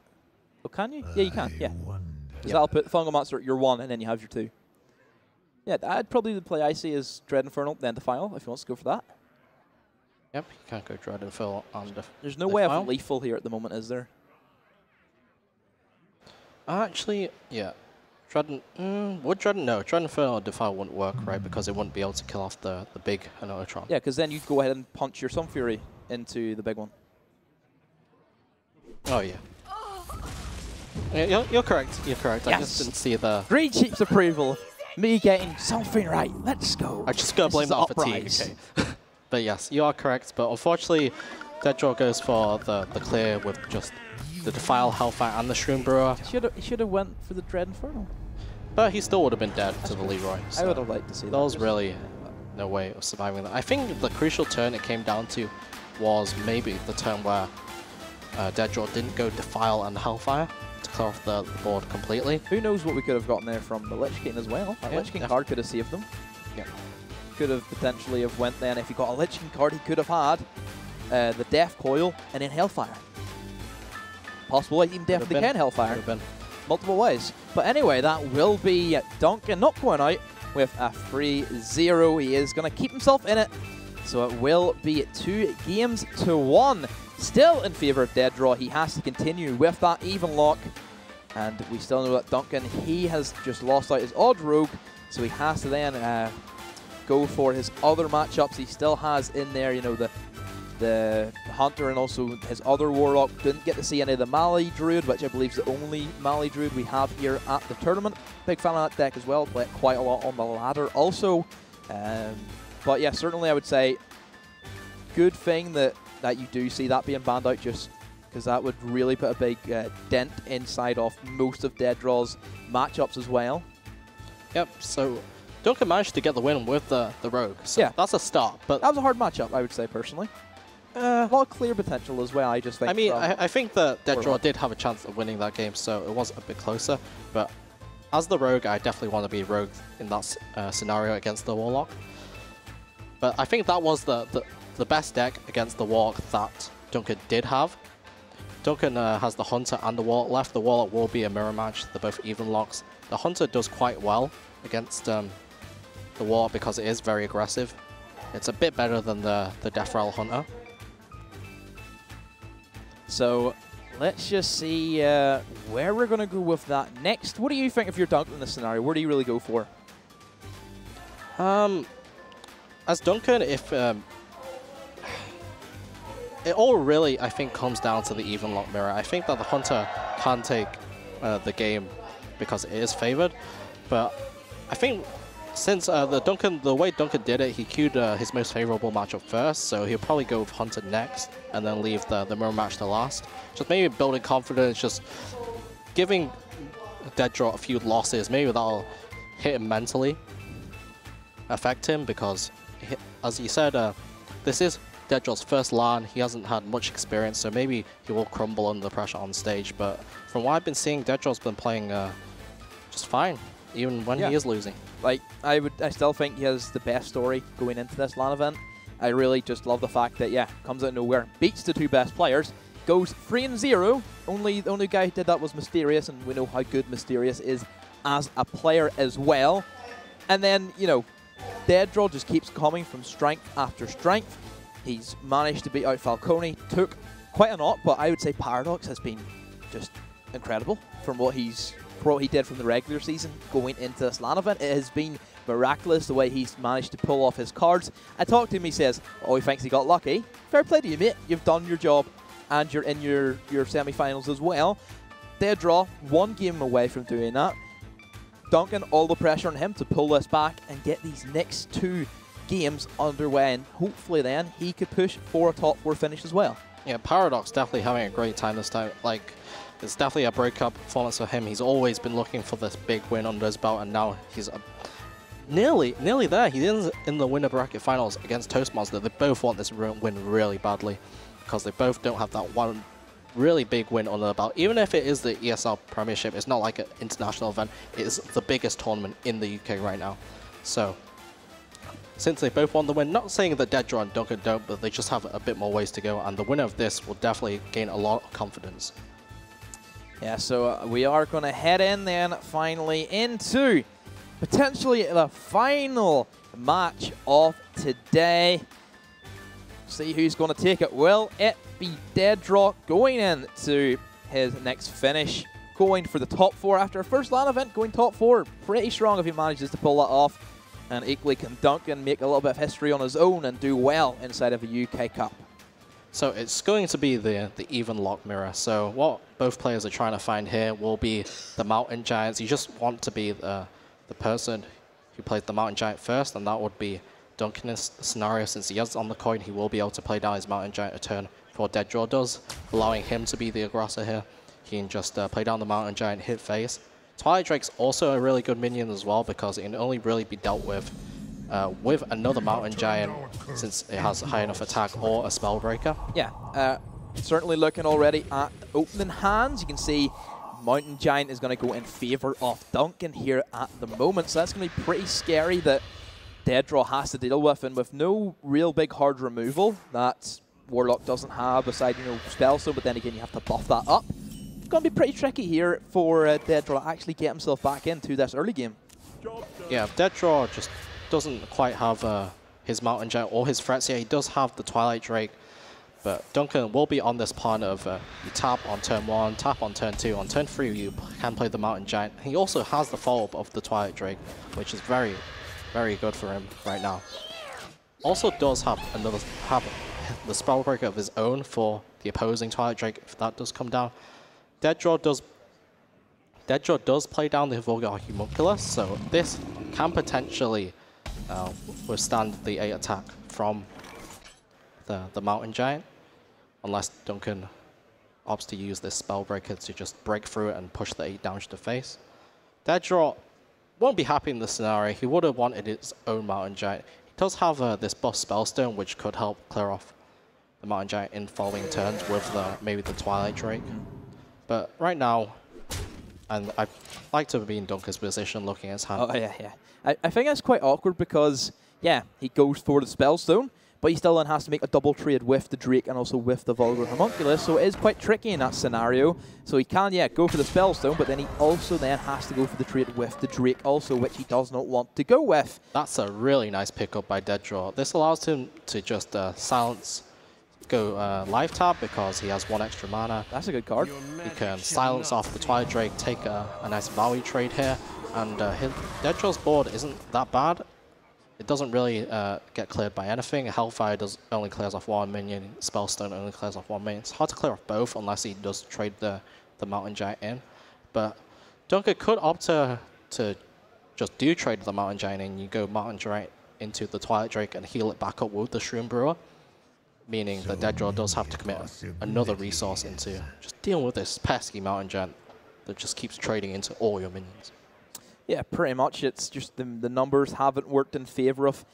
Oh, can you? Yeah, you can, yeah. Because that'll put Fungal Monster at your 1, and then you have your 2. Yeah, I'd probably play Icy as Dread Infernal, then Defile, if he wants to go for that. Yep, you can't go Dread Infernal on Defile. There's no way of lethal here at the moment, is there? Actually, yeah. Would Dread Infernal or Defile wouldn't work, right? Because it wouldn't be able to kill off the big Annoyatron. Yeah, because then you'd go ahead and punch your Sun Fury into the big one. Oh, yeah. You're correct. You're correct. Yes. I just didn't see the... Green Sheep's approval. Me getting something right. Let's go. I just gotta blame that on fatigue. Okay. But yes, you are correct. But unfortunately, DeadDraw goes for the clear with just the Defile, Hellfire, and the Shroom Brewer. He should have went for the Dread Infernal. But he still would have been dead to the Leroy. So I would have liked to see that. There was really no way of surviving that. I think the crucial turn it came down to was maybe the turn where DeadDraw didn't go Defile and Hellfire to clear off the board completely. Who knows what we could have gotten there from the Lich King as well. That Lich King card could have saved them. Yeah. Could have potentially have went then. If he got a Lich King card, he could have had the Death Coil and then Hellfire. Possible, even Death Decay Hellfire. Multiple ways. But anyway, that will be Duncan not going out with a 3-0. He is going to keep himself in it. So it will be 2 games to 1. Still in favour of DeadDraw. He has to continue with that even lock. And we still know that Duncan, he has just lost out his odd rogue. So he has to then go for his other matchups. He still has in there, you know, the Hunter and also his other Warlock. Didn't get to see any of the Mali Druid, which I believe is the only Mali Druid we have here at the tournament. Big fan of that deck as well. Play it quite a lot on the ladder also. But yeah, certainly I would say good thing that you do see that being banned out, just because that would really put a big dent inside of most of DeadDraw's matchups as well. Yep, so Duncan managed to get the win with the Rogue, so yeah, that's a start. But that was a hard matchup, I would say, personally. A lot of clear potential as well, I just think. I mean, I think that DeadDraw did have a chance of winning that game, so it was a bit closer. But as the Rogue, I definitely want to be Rogue in that scenario against the Warlock. But I think that was the best deck against the Warlock that Duncan did have. Duncan has the Hunter and the Warlock left. The Warlock will be a mirror match. They're both even locks. The Hunter does quite well against the Warlock because it is very aggressive. It's a bit better than the Death Rattle Hunter. So let's just see where we're going to go with that next. What do you think if you're Duncan in this scenario? Where do you really go for? As Duncan, if it all really, I think, comes down to the even lock mirror. I think that the Hunter can take the game because it is favored, but I think since the way Duncan did it, he queued his most favorable matchup first, so he'll probably go with Hunter next and then leave the mirror match to last. Just maybe building confidence, just giving DeadDraw a few losses. Maybe that'll hit him mentally, affect him, because as you said, this is DeadDraw's first LAN. He hasn't had much experience, so maybe he will crumble under the pressure on stage. But from what I've been seeing, DeadDraw's been playing just fine, even when he is losing. Like, I still think he has the best story going into this LAN event. I really just love the fact that, yeah, comes out of nowhere, beats the 2 best players, goes 3-0. The only guy who did that was Mysterious, and we know how good Mysterious is as a player as well. And then, you know, DeadDraw just keeps coming from strength after strength. He's managed to beat out Falcone. Took quite a knock, but I would say Paradox has been just incredible from what he did from the regular season going into this LAN event. It has been miraculous the way he's managed to pull off his cards. I talked to him, he says, oh, he thinks he got lucky. Fair play to you, mate. You've done your job, and you're in your semi-finals as well. DeadDraw, 1 game away from doing that. Duncan, all the pressure on him to pull this back and get these next 2 games underway, and hopefully then he could push for a top 4 finish as well. Yeah, Paradox definitely having a great time this time. Like, it's definitely a breakup performance for him. He's always been looking for this big win under his belt, and now he's nearly there. He is in the winner bracket finals against Toastmaster. They both want this win really badly because they both don't have that one really big win under their belt. Even if it is the ESL Premiership, it's not like an international event. It is the biggest tournament in the UK right now. So, since they both want the win, not saying that DeadDraw and Duncan don't, but they just have a bit more ways to go, and the winner of this will definitely gain a lot of confidence. Yeah, so we are going to head in then finally into potentially the final match of today. See who's going to take it. Will it be DeadDraw going into his next finish, going for the top 4 after a first LAN event, going top 4? Pretty strong if he manages to pull that off. And equally, can Duncan make a little bit of history on his own and do well inside of a UK Cup? So it's going to be the even lock mirror. So what both players are trying to find here will be the Mountain Giants. You just want to be the person who plays the Mountain Giant first, and that would be Duncan's scenario. Since he is on the coin, he will be able to play down his Mountain Giant a turn before DeadDraw does, allowing him to be the aggressor here. He can just play down the Mountain Giant, hit face. Twilight Drake's also a really good minion as well because it can only really be dealt with another Mountain Giant since it has a high enough attack or a Spellbreaker. Yeah, certainly looking already at the opening hands. You can see Mountain Giant is going to go in favor of Duncan here at the moment. So that's going to be pretty scary that DeadDraw has to deal with, and with no real big hard removal that Warlock doesn't have beside, you know, Spellstone, but then again you have to buff that up. It's going to be pretty tricky here for DeadDraw to actually get himself back into this early game. Yeah, DeadDraw just doesn't quite have his Mountain Giant or his threats here. He does have the Twilight Drake, but Duncan will be on this part of you tap on turn 1, tap on turn 2, on turn 3 you can play the Mountain Giant. He also has the follow-up of the Twilight Drake, which is very, very good for him right now. Also does have the Spellbreaker of his own for the opposing Twilight Drake if that does come down. DeadDraw does play down the Vulgar Homunculus, so this can potentially withstand the 8 attack from the Mountain Giant, unless Duncan opts to use this Spellbreaker to just break through it and push the 8 damage to face. DeadDraw won't be happy in this scenario. He would have wanted his own Mountain Giant. He does have this buff Spellstone, which could help clear off the Mountain Giant in following turns with maybe the Twilight Drake. But right now, and I'd like to be in Duncan's position looking at his hand. Oh, yeah, yeah. I think that's quite awkward because, yeah, he goes for the Spellstone, but he still then has to make a double trade with the Drake and also with the Vulgar Homunculus, so it is quite tricky in that scenario. So he can, yeah, go for the Spellstone, but then he also then has to go for the trade with the Drake also, which he does not want to go with. That's a really nice pickup by DeadDraw. This allows him to just silence, go live tap because he has 1 extra mana. That's a good card. He can silence off the Twilight Drake, take a nice value trade here, and DeadDraw's board isn't that bad. It doesn't really get cleared by anything. Hellfire only clears off 1 minion, Spellstone only clears off 1 minion. It's hard to clear off both unless he does trade the Mountain Giant in. But Duncan could opt to just do trade the Mountain Giant and you go Mountain Giant into the Twilight Drake and heal it back up with the Shroom Brewer, meaning that DeadDraw does have to commit another resource into just dealing with this pesky Mountain Giant that just keeps trading into all your minions. Yeah, pretty much. It's just the numbers haven't worked in favor of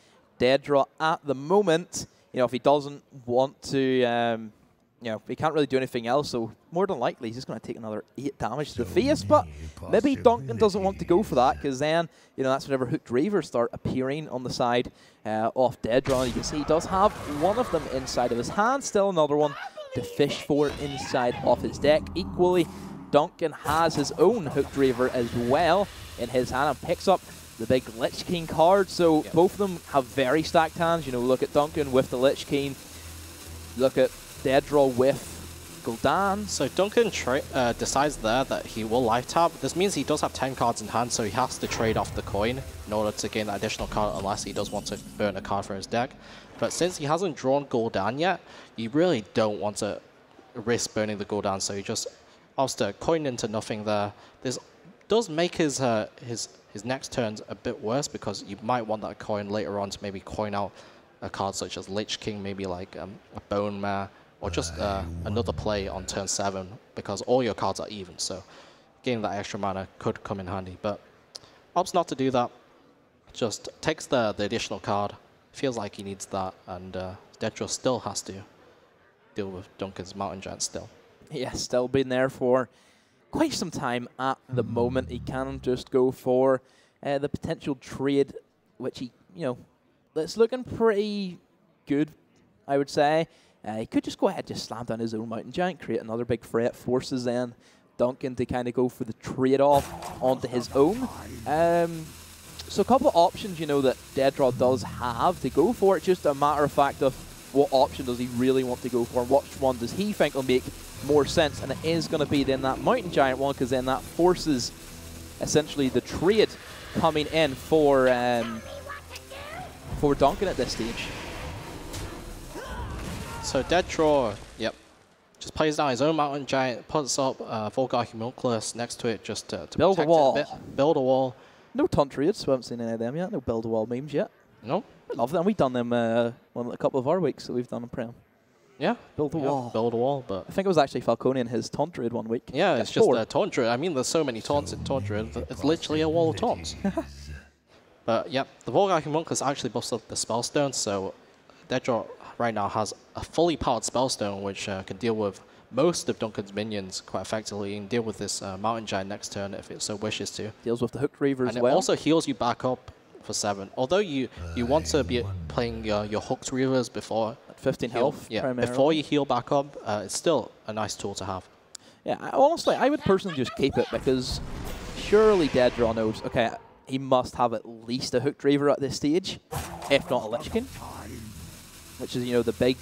DeadDraw at the moment. You know, if he doesn't want to, you know, he can't really do anything else, so more than likely he's just going to take another 8 damage to the face, but maybe Duncan doesn't want to go for that, because then, you know, that's whenever Hooked Reavers start appearing on the side of DeadDraw. You can see he does have 1 of them inside of his hand, still another one to fish for inside of his deck. Equally, Duncan has his own Hooked Reaver as well in his hand and picks up the big Lich King card. So both of them have very stacked hands. You know, look at Duncan with the Lich King. Look at DeadDraw with Gul'dan. So Duncan decides there that he will life tap. This means he does have 10 cards in hand, so he has to trade off the coin in order to gain that additional card, unless he does want to burn a card for his deck. But since he hasn't drawn Gul'dan yet, you really don't want to risk burning the Gul'dan, so he just opts to coin into nothing there. This does make his next turns a bit worse, because you might want that coin later on to maybe coin out a card such as Lich King, maybe like a Bone Mare, or just another play on turn 7, because all your cards are even, so getting that extra mana could come in handy. But opts not to do that, just takes the additional card, feels like he needs that, and DeadDraw still has to deal with Duncan's Mountain Giant still. Yeah, still been there for quite some time at the moment. He can just go for the potential trade, which he, you know, it's looking pretty good, I would say. He could just go ahead, just slam down his own Mountain Giant, create another big threat, forces then Duncan to kind of go for the trade-off onto his own. So a couple of options, you know, that DeadDraw does have to go for. It's just a matter of fact of what option does he really want to go for, and which one does he think will make more sense. And it is going to be then that Mountain Giant one, because then that forces essentially the trade coming in for Duncan at this stage. So DeadDraw, yep, just plays down his own Mountain Giant, puts up Volgar Homunculus next to it just to build a wall. It a bit. Build a wall. No taunt trades, we haven't seen any of them yet. No build a wall memes yet. No. I love them. We've done them a couple of our weeks that we've done in Prem. Yeah. Build a wall. Build a wall, but I think it was actually Falcone and his taunt trade 1 week. Yeah, it's just a taunt trade. I mean, there's so many taunts in taunt trade. It's literally a wall of taunts. But yep, the Volgar Homunculus actually buffs up the Spellstone, so DeadDraw right now has a fully powered Spellstone, which can deal with most of Duncan's minions quite effectively, and deal with this Mountain Giant next turn if it so wishes to. Deals with the Hooked Reaver as well. And it also heals you back up for 7. Although you want to be playing your Hooked Reavers before... At 15 health, yeah, before you heal back up, it's still a nice tool to have. Yeah, honestly, I would personally just keep it, because surely DeadDraw knows, okay, he must have at least a Hooked Reaver at this stage, if not a Lich King, which is, you know, the big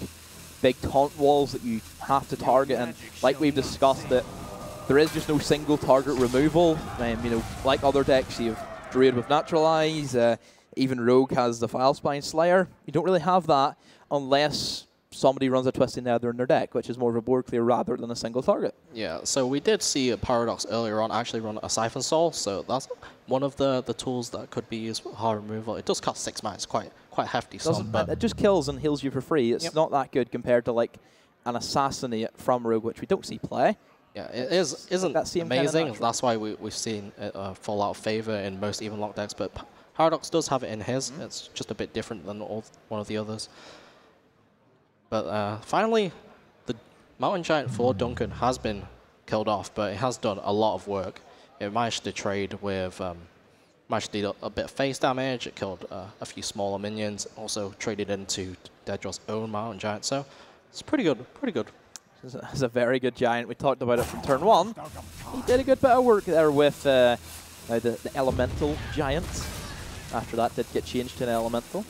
taunt walls that you have to target. And like we've discussed, that there is just no single target removal. You know, like other decks, you have Druid with Naturalize, even Rogue has the Filespine Slayer. You don't really have that unless somebody runs a Twisting Nether in their deck, which is more of a board clear rather than a single target. Yeah, so we did see a Paradox earlier on actually run a Siphon Soul, so that's one of the tools that could be used for hard removal. It does cost 6 mana, it's quite hefty sum, but it just kills and heals you for free. It's not that good compared to like an Assassinate from Rogue, which we don't see play. Yeah, it isn't amazing. That's why we've seen it fall out of favor in most even lock decks, but Paradox does have it in his. It's just a bit different than one of the others. But finally, the Mountain Giant for Duncan has been killed off, but it has done a lot of work. It managed to trade with, managed to do a bit of face damage. It killed a few smaller minions. Also traded into DeadDraw's own Mountain Giant. So it's pretty good, pretty good. It's a very good Giant. We talked about it from turn 1. He did a good bit of work there with the Elemental Giant. After that did get changed to an Elemental.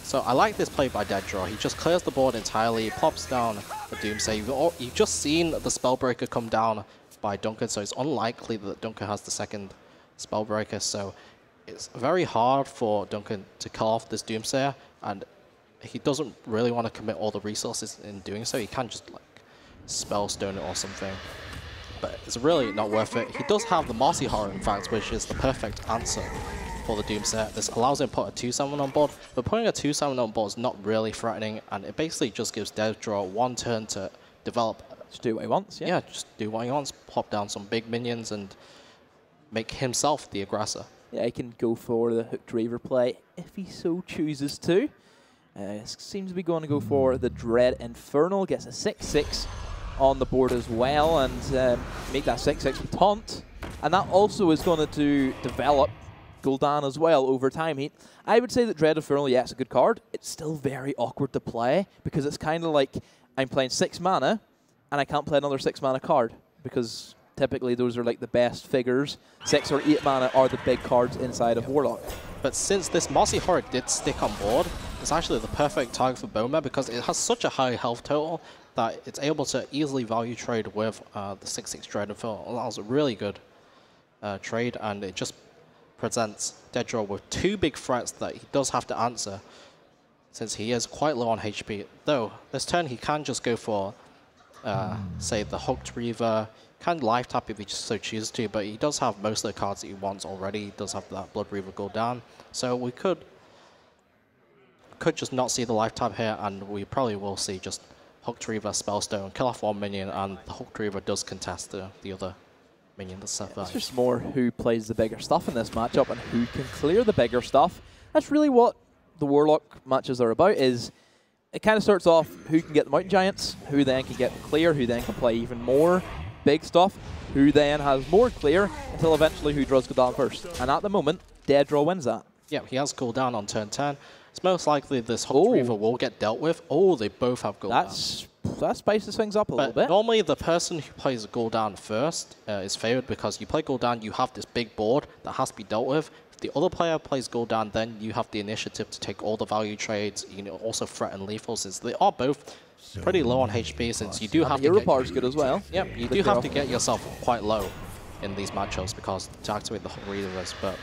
So I like this play by DeadDraw. He just clears the board entirely, pops down the Doomsday. You've just seen the Spellbreaker come down by Duncan, so it's unlikely that Duncan has the second Spellbreaker. So it's very hard for Duncan to kill off this Doomsayer, and he doesn't really want to commit all the resources in doing so. He can just like Spellstone it or something, but it's really not worth it. He does have the Mossy Horror, in fact, which is the perfect answer for the Doomsayer. This allows him to put a 2/7 on board, but putting a 2/7 on board is not really threatening, and it basically just gives DeadDraw 1 turn to develop. Just do what he wants, yeah. Yeah, just do what he wants, pop down some big minions and make himself the aggressor. Yeah, he can go for the Hooked Reaver play if he so chooses to. Seems to be going to go for the Dread Infernal, gets a 6/6 on the board as well, and make that 6/6 with Taunt. And that also is going to develop Gul'dan as well over time. I would say that Dread Infernal, yeah, it's a good card. It's still very awkward to play because it's kind of like I'm playing 6 mana, and I can't play another 6 mana card, because typically those are like the best figures. 6 or 8 mana are the big cards inside of Warlock. But since this Mossy Horror did stick on board, it's actually the perfect target for Bowman because it has such a high health total that it's able to easily value trade with the 6/6 Dreadful. That was a really good trade, and it just presents DeadDraw with 2 big threats that he does have to answer since he is quite low on HP. Though, this turn he can just go for, say, the Hooked Reaver, can life tap if he just so chooses to, but he does have most of the cards that he wants already. He does have that Blood Reaver go down, so we could just not see the life tap here, and we probably will see just Hooked Reaver, Spellstone, kill off 1 minion, and the Hooked Reaver does contest the other minion that's set back. It's just more who plays the bigger stuff in this matchup and who can clear the bigger stuff. That's really what the Warlock matches are about. Is it kind of starts off who can get the Mountain Giants, who then can get clear, who then can play even more big stuff, who then has more clear, until eventually who draws cooldown first. And at the moment, DeadDraw wins that. Yeah, he has cooldown on turn 10. It's most likely this Hooked Reaver will get dealt with. Oh, they both have cooldown. That spices things up a little bit. Normally the person who plays cooldown first is favored because you play cooldown, you have this big board that has to be dealt with. If the other player plays cooldown, then you have the initiative to take all the value trades. You can also threaten lethal since they are both pretty low on HP, since you do have to Hero power is good as well. Yeah, you do have to get yourself quite low in these matchups because to activate the Reavers. But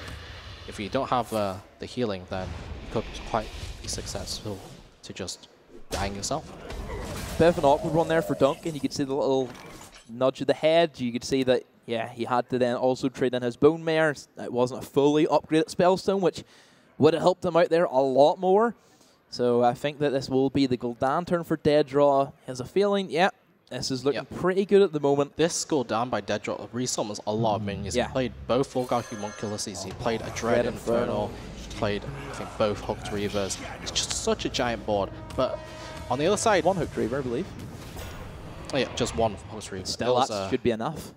if you don't have the healing, then you could quite be successful to just dying yourself. Bit of an awkward one there for Duncan. You could see the little nudge of the head. You could see that, yeah, he had to then also trade in his Bone Mare. It wasn't a fully upgraded Spellstone, which would have helped him out there a lot more. So I think that this will be the Gul'dan turn for DeadDraw. Has a feeling, yeah, this is looking pretty good at the moment. This Gul'dan by DeadDraw resummons a lot of minions. Yeah. He played both Volgar Homunculus, he played a Dread Infernal, he played, I think, both Hooked Reavers. It's just such a giant board. But on the other side... 1 Hooked Reaver, I believe. Oh yeah, just 1 Hooked Reaver. Still, that should be enough.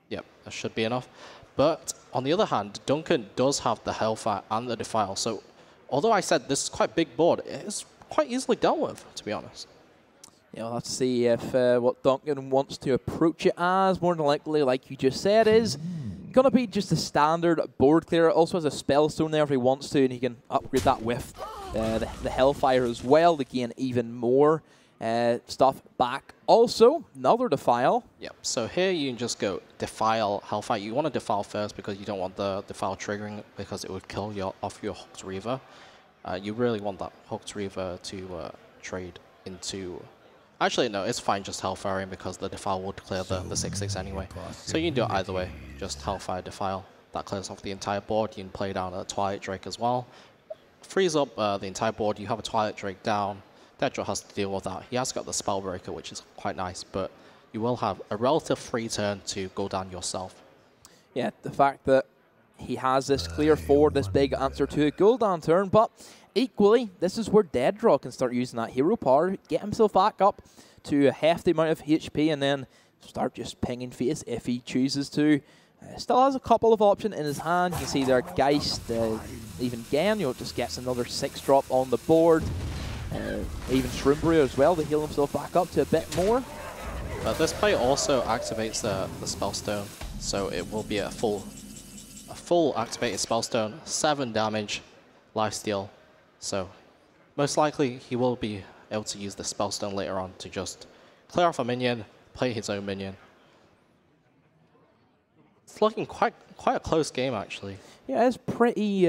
Yep, that should be enough. But on the other hand, Duncan does have the Hellfire and the Defile, so although I said this is quite a big board, it is quite easily dealt with, to be honest. Yeah, well, let's see if what Duncan wants to approach it as. More than likely, like you just said, is going to be just a standard board clear. It also has a Spellstone there if he wants to, and he can upgrade that with the Hellfire as well to gain even more stuff back. Also, another Defile. Yep, so here you can just go Defile, Hellfire. You want to Defile first because you don't want the Defile triggering because it would kill off your Hooked Reaver. You really want that Hooked Reaver to trade into... Actually, no, it's fine just Hellfiring because the Defile would clear the 6/6 anyway. So you can do it either way, just Hellfire, Defile. That clears off the entire board. You can play down a Twilight Drake as well. Frees up the entire board. You have a Twilight Drake down. DeadDraw has to deal with that. He has got the Spellbreaker, which is quite nice, but you will have a relative free turn to go down yourself. Yeah, the fact that he has this clear forward, this big answer to a Gul'dan turn, but equally, this is where DeadDraw can start using that hero power, get himself back up to a hefty amount of HP, and then start just pinging face if he chooses to. Still has a couple of options in his hand. You can see there Geist, even Gen, just gets another 6-drop on the board. Even Shroombury as well to heal himself back up to a bit more. But this play also activates the Spellstone, so it will be a full activated Spellstone, 7 damage, lifesteal. So most likely he will be able to use the Spellstone later on to just clear off a minion, play his own minion. It's looking quite a close game actually. Yeah, it's pretty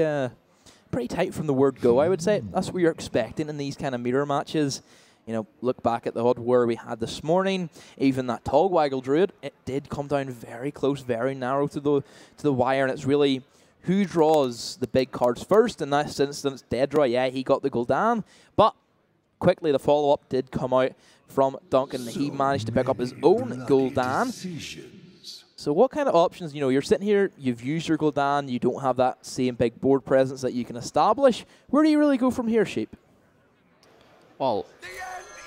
tight from the word go, I would say. That's what you're expecting in these kind of mirror matches. You know, look back at the odd war we had this morning. Even that Togwaggle Druid, it did come down very close, very narrow to the wire, and it's really who draws the big cards first. In this instance, DeadDraw, yeah, he got the Gul'dan, but quickly the follow-up did come out from Duncan. He managed to pick up his own Gul'dan. So what kind of options, you know, you're sitting here, you've used your Gul'dan, you don't have that same big board presence that you can establish. Where do you really go from here, Sheep? Well,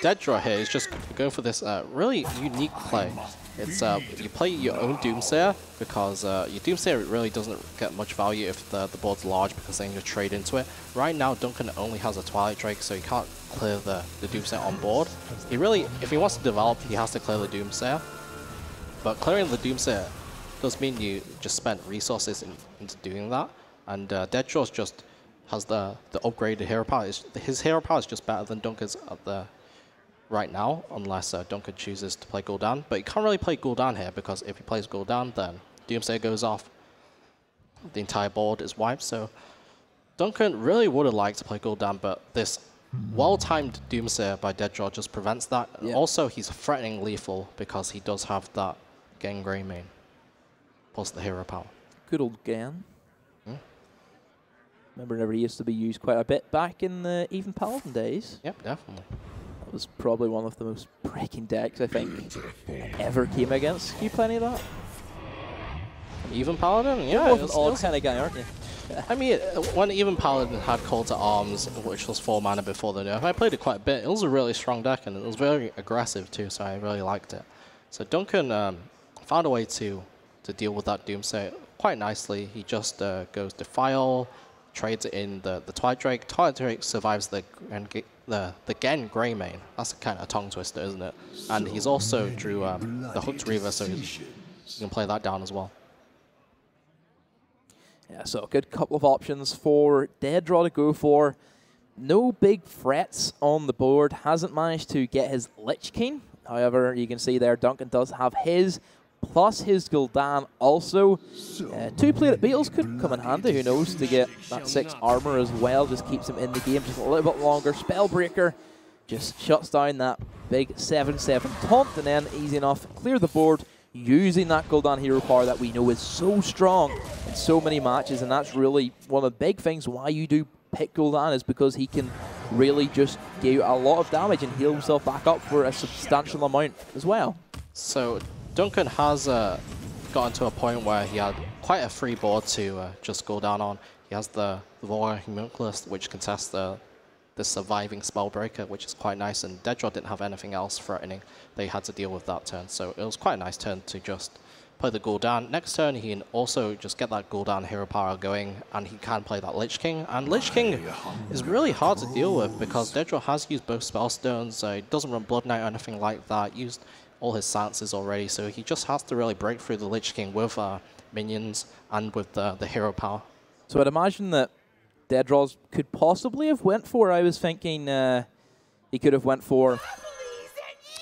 DeadDraw here is just going for this really unique play. It's you play your own Doomsayer because your Doomsayer really doesn't get much value if the board's large because then you trade into it. Right now, Duncan only has a Twilight Drake, so he can't clear the Doomsayer on board. He really, if he wants to develop, he has to clear the Doomsayer. But clearing the Doomsayer does mean you just spent resources into doing that. And DeadDraw just has the upgraded hero power. His hero power is just better than Duncan's at the right now, unless Duncan chooses to play Gul'dan. But he can't really play Gul'dan here because if he plays Gul'dan, then Doomsayer goes off. The entire board is wiped. So Duncan really would have liked to play Gul'dan, but this well-timed Doomsayer by DeadDraw just prevents that. And also, he's threatening lethal because he does have that Gen Grey main, plus the hero power. Good old Gen. Remember whenever he used to be used quite a bit back in the Even Paladin days? Yep, definitely. That was probably one of the most breaking decks I think ever came against. Do you play any of that? Even Paladin? Yeah, You're an odd kind of guy, aren't you? I mean, when Even Paladin had Call to Arms, which was 4 mana before the nerf, I played it quite a bit. It was a really strong deck, and it was very aggressive too, so I really liked it. So Duncan found a way to deal with that Doomsayer quite nicely. He just goes Defile, trades it in the Twilight Drake. Twilight Drake survives the Gen Grey main. That's a kind of tongue twister, isn't it? And he's also drew the Hooked Reaver, so you can play that down as well. Yeah, so a good couple of options for DeadDraw to go for. No big threats on the board. Hasn't managed to get his Lich King. However, you can see there Duncan does have his, plus his Gul'dan also. 2-player Beetles could come in handy, who knows, to get that 6 armor as well. Just keeps him in the game just a little bit longer. Spellbreaker just shuts down that big 7/7 taunt, and then easy enough, clear the board using that Gul'dan hero power that we know is so strong in so many matches, and that's really one of the big things why you do pick Gul'dan, is because he can really just give you a lot of damage and heal himself back up for a substantial amount as well. So Duncan has gotten to a point where he had quite a free board to just go down on. He has the Warrior Homunculus, which contests the surviving Spellbreaker, which is quite nice, and DeadDraw didn't have anything else threatening. They had to deal with that turn, so it was quite a nice turn to just play the Gul'dan. Next turn, he can also just get that Gul'dan hero power going, and he can play that Lich King. And Lich King is really hard to deal with because DeadDraw has used both Spellstones. He doesn't run Blood Knight or anything like that. Used all his silences already, so he just has to really break through the Lich King with minions and with the hero power. So I'd imagine that DeadDraws could possibly have went for, I was thinking he could have went for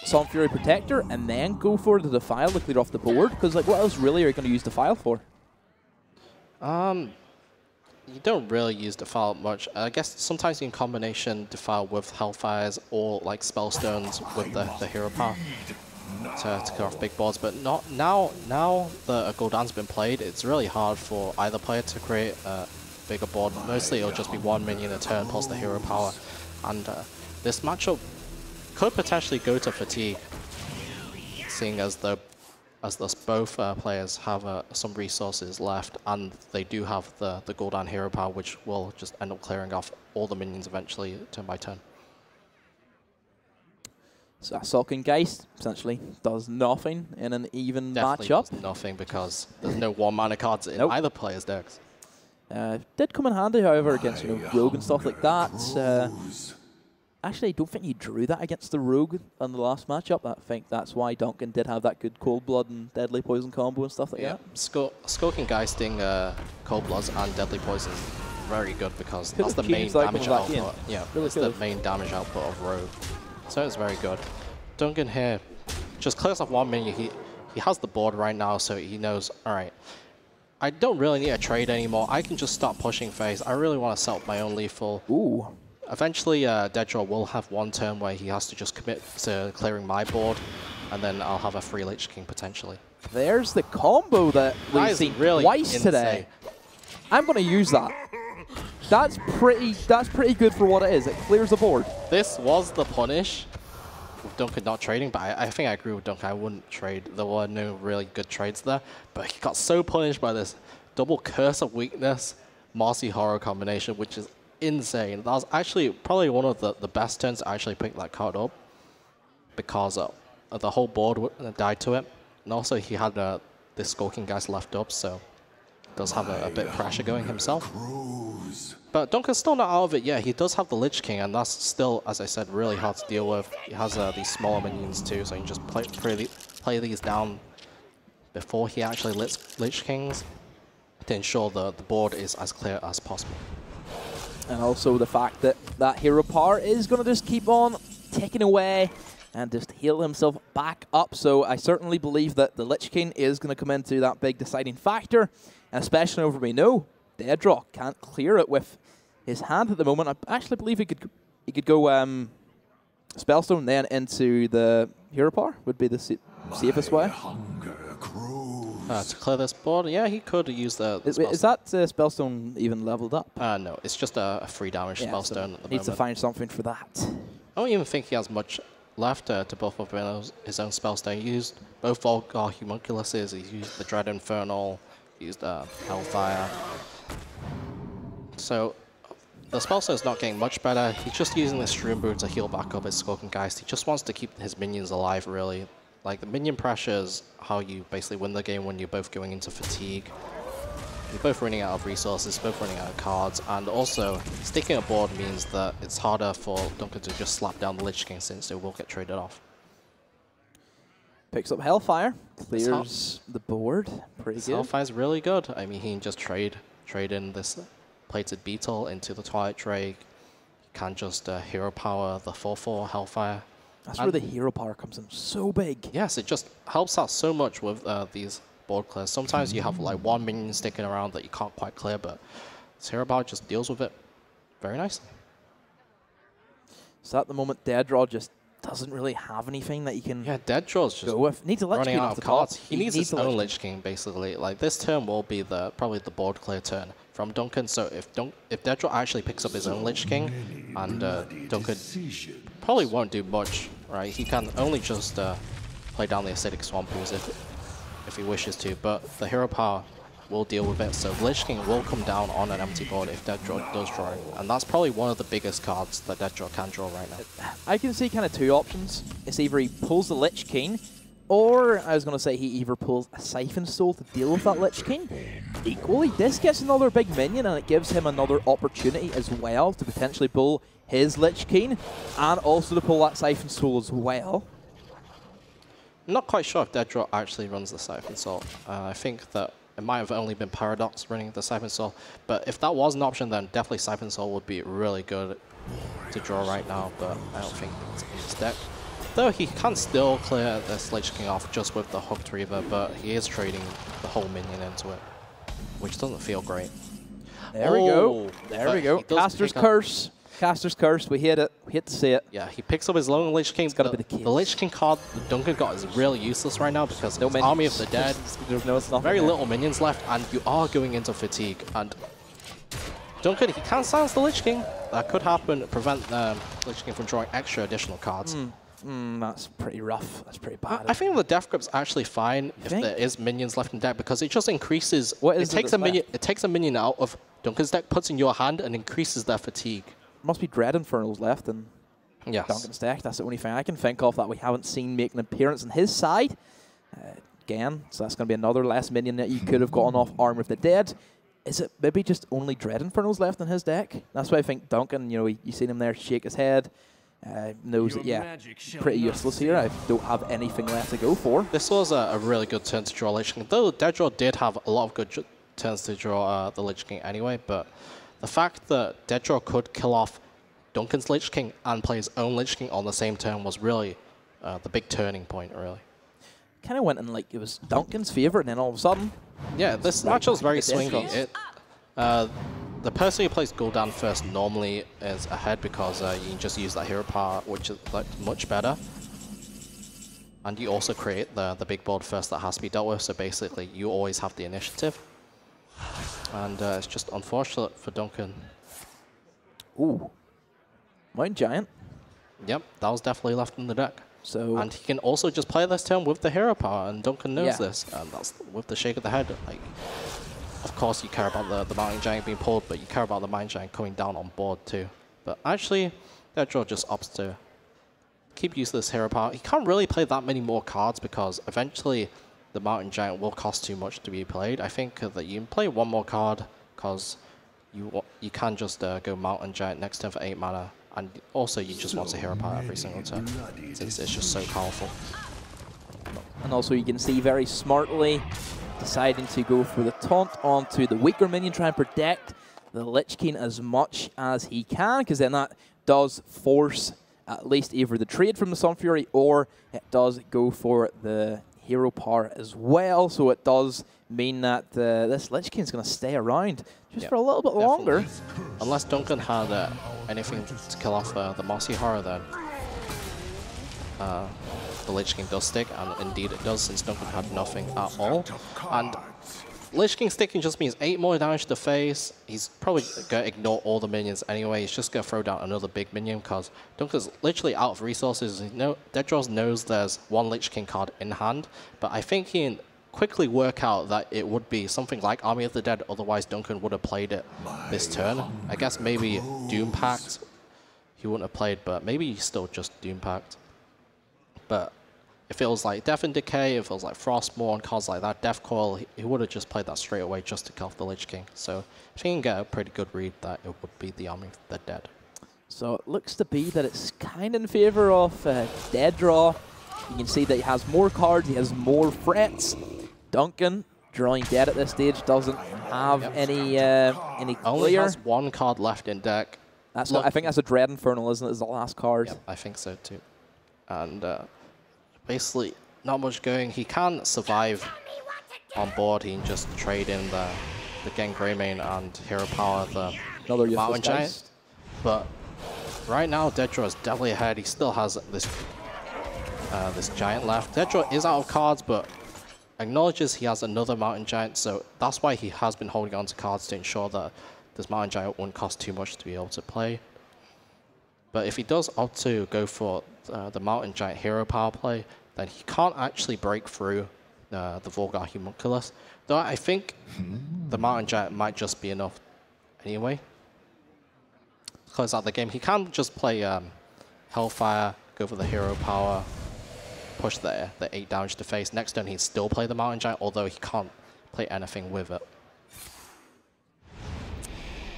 Solemn Fury Protector and then go for the Defile to clear off the board, because like what else really are you going to use Defile for? You don't really use Defile much. I guess sometimes in combination Defile with Hellfires or like Spellstones with the hero power to clear off big boards, but not now that Gul'dan's been played, it's really hard for either player to create a bigger board. Mostly it'll just be 1 minion a turn plus the hero power, and this matchup could potentially go to fatigue, seeing as both players have some resources left, and they do have the Gul'dan hero power, which will just end up clearing off all the minions eventually, turn by turn. So Sulking Geist essentially does nothing in an even Definitely matchup. does nothing because there's no 1-mana cards in either player's decks. Did come in handy, however, against Rogue and stuff like that. Actually, I don't think he drew that against the Rogue on the last matchup. I think that's why Duncan did have that good Cold Blood and Deadly Poison combo and stuff like that. Skulking Geisting Cold Bloods and Deadly Poison is very good because that's the main damage output. Yeah, really it's the main damage output of Rogue. So it's very good. Duncan here just clears off 1 minion. He has the board right now, so he knows, all right, I don't really need a trade anymore. I can just start pushing phase. I really want to set up my own lethal. Ooh. Eventually, DeadDraw will have 1 turn where he has to just commit to clearing my board, and then I'll have a free Lich King potentially. There's the combo that we've seen really twice today. I'm going to use that. That's pretty good for what it is. It clears the board. This was the punish with Duncan not trading, but I think I agree with Duncan. I wouldn't trade. There were no really good trades there, but he got so punished by this double Curse of Weakness, Mossy Horror combination, which is insane. That was actually probably one of the best turns to actually pick that card up because the whole board died to it. And also he had this Skulking Geist left up, so does have a bit of pressure going himself. But Duncan's still not out of it yet. He does have the Lich King, and that's still, as I said, really hard to deal with. He has these smaller minions too, so you can just play these down before he actually Lich Kings to ensure the board is as clear as possible. And also the fact that that hero power is going to just keep on ticking away and just heal himself back up. So I certainly believe that the Lich King is going to come into that big deciding factor, and especially over we know DeadDraw can't clear it with his hand at the moment. I actually believe he could go Spellstone then into the hero power would be the safest way. To clear this board, yeah, he could use the Is that Spellstone even leveled up? No, it's just a free damage Spellstone so at the moment. Needs to find something for that. I don't even think he has much left to buff up his own Spellstone. He used both Volgar Homunculuses, he used the Dread Infernal, he used Hellfire. So the Spellstone's not getting much better. He's just using the Stream Brew to heal back up his Skulking Geist. He just wants to keep his minions alive, really. Like, the minion pressure is how you basically win the game when you're both going into fatigue. You're both running out of resources, both running out of cards, and also sticking a board means that it's harder for Duncan to just slap down the Lich King since it will get traded off. Picks up Hellfire, clears the board. Pretty good. Hellfire's really good. I mean, he can just trade in this Plated Beetle into the Twilight Drake. You can just hero power the 4/4 Hellfire. That's where the hero power comes in so big. Yes, it just helps out so much with these board clears. Sometimes you have like one minion sticking around that you can't quite clear, but this hero power just deals with it very nicely. So at the moment, DeadDraw just doesn't really have anything that you can DeadDraw's just go with. Needs a Lich running King out off of the cards. top. He needs his own Lich King, basically. Like, this turn will be probably the board clear turn from Duncan. So if DeadDraw actually picks up his own Lich King, and Duncan probably won't do much, right? He can only just play down the Acidic Swamp Ooze if he wishes to, but the hero power will deal with it. So Lich King will come down on an empty board if DeadDraw does draw it, and that's probably one of the biggest cards that DeadDraw can draw right now. I can see kind of two options. It's either he pulls the Lich King, or I was going to say he either pulls a Siphon Soul to deal with that Lich King. Equally, this gets another big minion, and it gives him another opportunity as well to potentially pull his Lich King, and also to pull that Siphon Soul as well. I'm not quite sure if DeadDraw actually runs the Siphon Soul. I think that it might have only been Paradox running the Siphon Soul, but if that was an option, then definitely Siphon Soul would be really good to draw right now, but I don't think it's in his deck. Though he can still clear this Lich King off just with the Hooked Reaver, but he is trading the whole minion into it, which doesn't feel great. There we go. There we go. Caster's Curse. Caster's Curse. We hit it. We hit to see it. Yeah, he picks up his lone Lich King. It's got to be the case. The Lich King card that Duncan got is really useless right now because no Army of the Dead. There's very little minions left, and you are going into fatigue. And Duncan, he can silence the Lich King. That could happen, prevent the Lich King from drawing extra additional cards. That's pretty rough. That's pretty bad. I think the Death Grip's actually fine if there is minions left in deck because it just increases. It takes a minion out of Duncan's deck, puts in your hand, and increases their fatigue. Must be Dread Infernals left in Duncan's deck. That's the only thing I can think of that we haven't seen make an appearance on his side. Again, so that's going to be another less minion that you could have gotten off Army of the Dead. Is it maybe just only Dread Infernals left in his deck? That's why I think Duncan, you know, you seen him there shake his head. Knows that, yeah, pretty useless here. I don't have anything left to go for. This was a really good turn to draw Lich King. Though DeadDraw did have a lot of good turns to draw the Lich King anyway, but the fact that DeadDraw could kill off Duncan's Lich King and play his own Lich King on the same turn was really the big turning point, really. Kind of went in like it was Duncan's favourite, and then all of a sudden... Yeah, this match was very swingy. The person who plays Gul'dan first normally is ahead because you can just use that hero power, which is like much better. And you also create the big board first that has to be dealt with, so basically you always have the initiative. And it's just unfortunate for Duncan. Ooh. Mountain Giant. Yep, that was definitely left in the deck. So and he can also just play this turn with the hero power, and Duncan knows this. And that's with the shake of the head. Like, of course, you care about the Mountain Giant being pulled, but you care about the Mountain Giant coming down on board too. But actually, DeadDraw just opts to keep using this hero power. He can't really play that many more cards because eventually the Mountain Giant will cost too much to be played. I think that you can play one more card because you can just go Mountain Giant next turn for 8 mana, and also you just want to hero power every single turn since it's just so powerful. And also you can see very smartly deciding to go for the taunt onto the weaker minion, try and protect the Lich King as much as he can, because then that does force at least either the trade from the Sun Fury, or it does go for the hero power as well. So it does mean that this Lich King is going to stay around just for a little bit longer. Unless Duncan had anything to kill off the Mossy Horror, then the Lich King does stick, and indeed it does, since Duncan had nothing at all. And Lich King sticking just means 8 more damage to the face. He's probably going to ignore all the minions anyway. He's just going to throw down another big minion because Duncan's literally out of resources. DeadDraw knows there's one Lich King card in hand, but I think he can quickly work out that it would be something like Army of the Dead, otherwise Duncan would have played it this turn. I guess maybe Doom Pact he wouldn't have played, but maybe he's still just Doom Pact. But it feels like Death and Decay, it feels like Frostmourne, cards like that, Death Coil, he would have just played that straight away just to kill off the Lich King. So I think you can get a pretty good read that it would be the Army of the Dead. So it looks to be that it's kind of in favor of DeadDraw. You can see that he has more cards, he has more threats. Duncan, drawing dead at this stage, doesn't have any clear. Only has one card left in deck. That's I think that's a Dread Infernal, isn't it? Is the last card. Yep, I think so too. And basically, not much going. He can survive on board. He can just trade in the Gen Greymane and hero power the Mountain Giant. But right now, DeadDraw is definitely ahead. He still has this Giant left. DeadDraw is out of cards, but acknowledges he has another Mountain Giant, so that's why he has been holding on to cards to ensure that this Mountain Giant won't cost too much to be able to play. But if he does opt to go for the Mountain Giant hero power play, then he can't actually break through the Volgar Homunculus. Though I think the Mountain Giant might just be enough anyway. Close out the game. He can just play Hellfire, go for the hero power, push the 8 damage to face. Next turn he'd still play the Mountain Giant, although he can't play anything with it.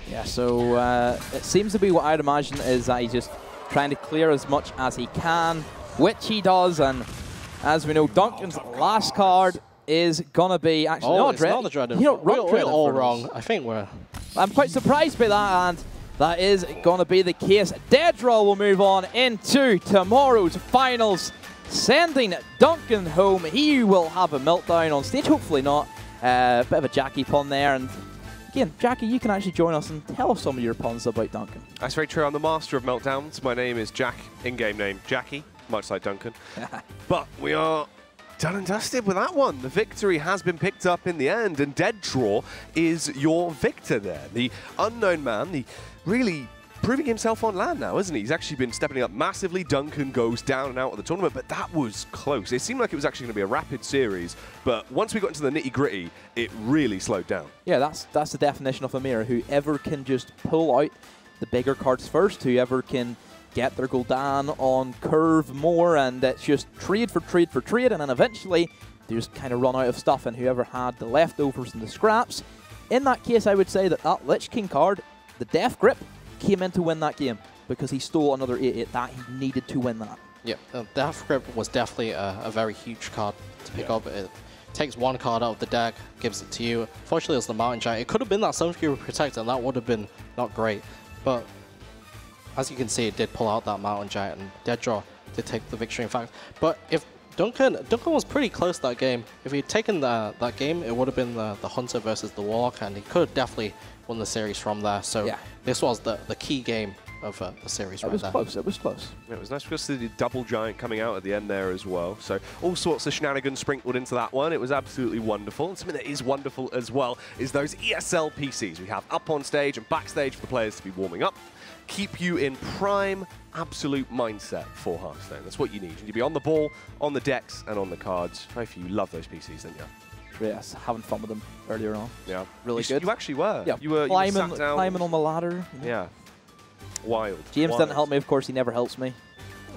Yeah, so it seems to be what I'd imagine is that he's just trying to clear as much as he can, which he does, and as we know, Duncan's last card is gonna be actually not the Dread. You don't run we're all wrong. I think we're. I'm quite surprised by that, and that is gonna be the case. DeadDraw will move on into tomorrow's finals, sending Duncan home. He will have a meltdown on stage, hopefully not. Bit of a Jackie pun there, and again, Jackie, you can actually join us and tell us some of your puns about Duncan. That's very true. I'm the master of meltdowns. My name is Jack, in-game name Jackie, much like Duncan. But we are done and dusted with that one. The victory has been picked up in the end, and DeadDraw is your victor there. The unknown man, the really proving himself on land now, isn't he? He's actually been stepping up massively. Duncan goes down and out of the tournament, but that was close. It seemed like it was actually going to be a rapid series, but once we got into the nitty-gritty, it really slowed down. Yeah, that's the definition of a mirror. Whoever can just pull out the bigger cards first, whoever can get their Gul'dan on curve more, and it's just trade for trade for trade, and then eventually they just kind of run out of stuff, and whoever had the leftovers and the scraps. In that case, I would say that Lich King card, the Death Grip, came in to win that game because he stole another 8/8 that he needed to win that. Yeah, Death Grip was definitely a very huge card to pick up. It takes one card out of the deck, gives it to you. Fortunately, it's the Mountain Giant. It could have been that Sun Fury Protector, and that would have been not great. But as you can see, it did pull out that Mountain Giant, and DeadDraw did take the victory, in fact. But if Duncan was pretty close that game. If he'd taken that game, it would have been the Hunter versus the Warlock, and he could have definitely won the series from there. So yeah, this was the key game of the series right there. It was close. It was close. It was nice because the double giant coming out at the end there as well. So all sorts of shenanigans sprinkled into that one. It was absolutely wonderful. And something that is wonderful as well is those ESL PCs we have up on stage and backstage for the players to be warming up. Keep you in prime, absolute mindset for Hearthstone. That's what you need. You need to be on the ball, on the decks, and on the cards. Hopefully you love those PCs, didn't you? Yes, having fun with them earlier on. Yeah. Really good. You actually were. Yeah. You were climbing on the ladder. Yeah. Wild. James Wild. didn't help me, of course, he never helps me.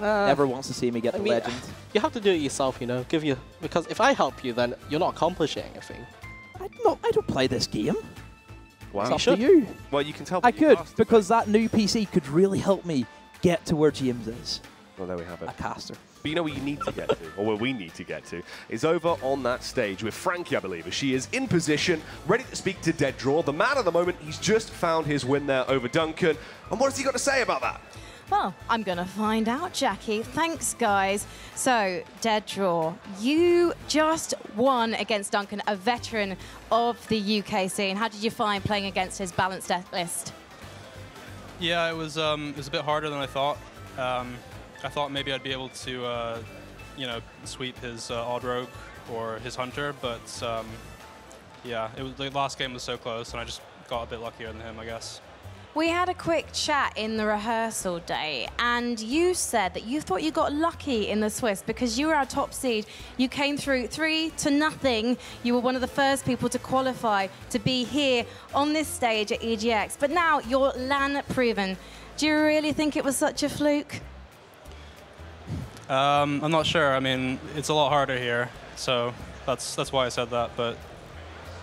Never wants to see me get the legend. You have to do it yourself, you know. Because if I help you, then you're not accomplishing anything. I don't play this game. Wow. It's up to you. Well, you can tell. I could, because that new PC could really help me get to where James is. Well, there we have it. A caster. But you know where you need to get to, or where we need to get to, is over on that stage with Frankie, I believe. She is in position, ready to speak to DeadDraw. The man at the moment, he's just found his win there over Duncan. And what has he got to say about that? Well, I'm going to find out, Jackie. Thanks, guys. So, DeadDraw, you just won against Duncan, a veteran of the UK scene. How did you find playing against his balanced deck list? Yeah, it was a bit harder than I thought. I thought maybe I'd be able to, you know, sweep his odd rogue or his hunter, but yeah, the last game was so close, and I just got a bit luckier than him, I guess. We had a quick chat in the rehearsal day, and you said that you thought you got lucky in the Swiss because you were our top seed. You came through 3-0. You were one of the first people to qualify to be here on this stage at EGX, but now you're LAN proven. Do you really think it was such a fluke? I'm not sure. I mean, it's a lot harder here, so that's why I said that. But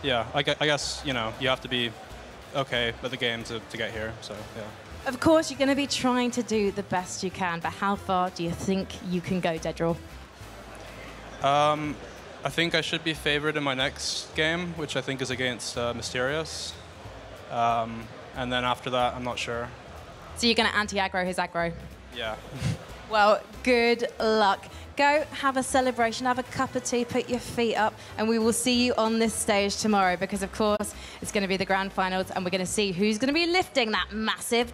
yeah, I guess, you know, you have to be okay with the game to get here. So yeah. Of course, you're going to be trying to do the best you can, but how far do you think you can go, DeadDraw? I think I should be favored in my next game, which I think is against Mysterious. And then after that, I'm not sure. So you're going to anti-aggro his aggro? Yeah. Well, good luck. Go have a celebration, have a cup of tea, put your feet up, and we will see you on this stage tomorrow because, of course, it's going to be the grand finals, and we're going to see who's going to be lifting that massive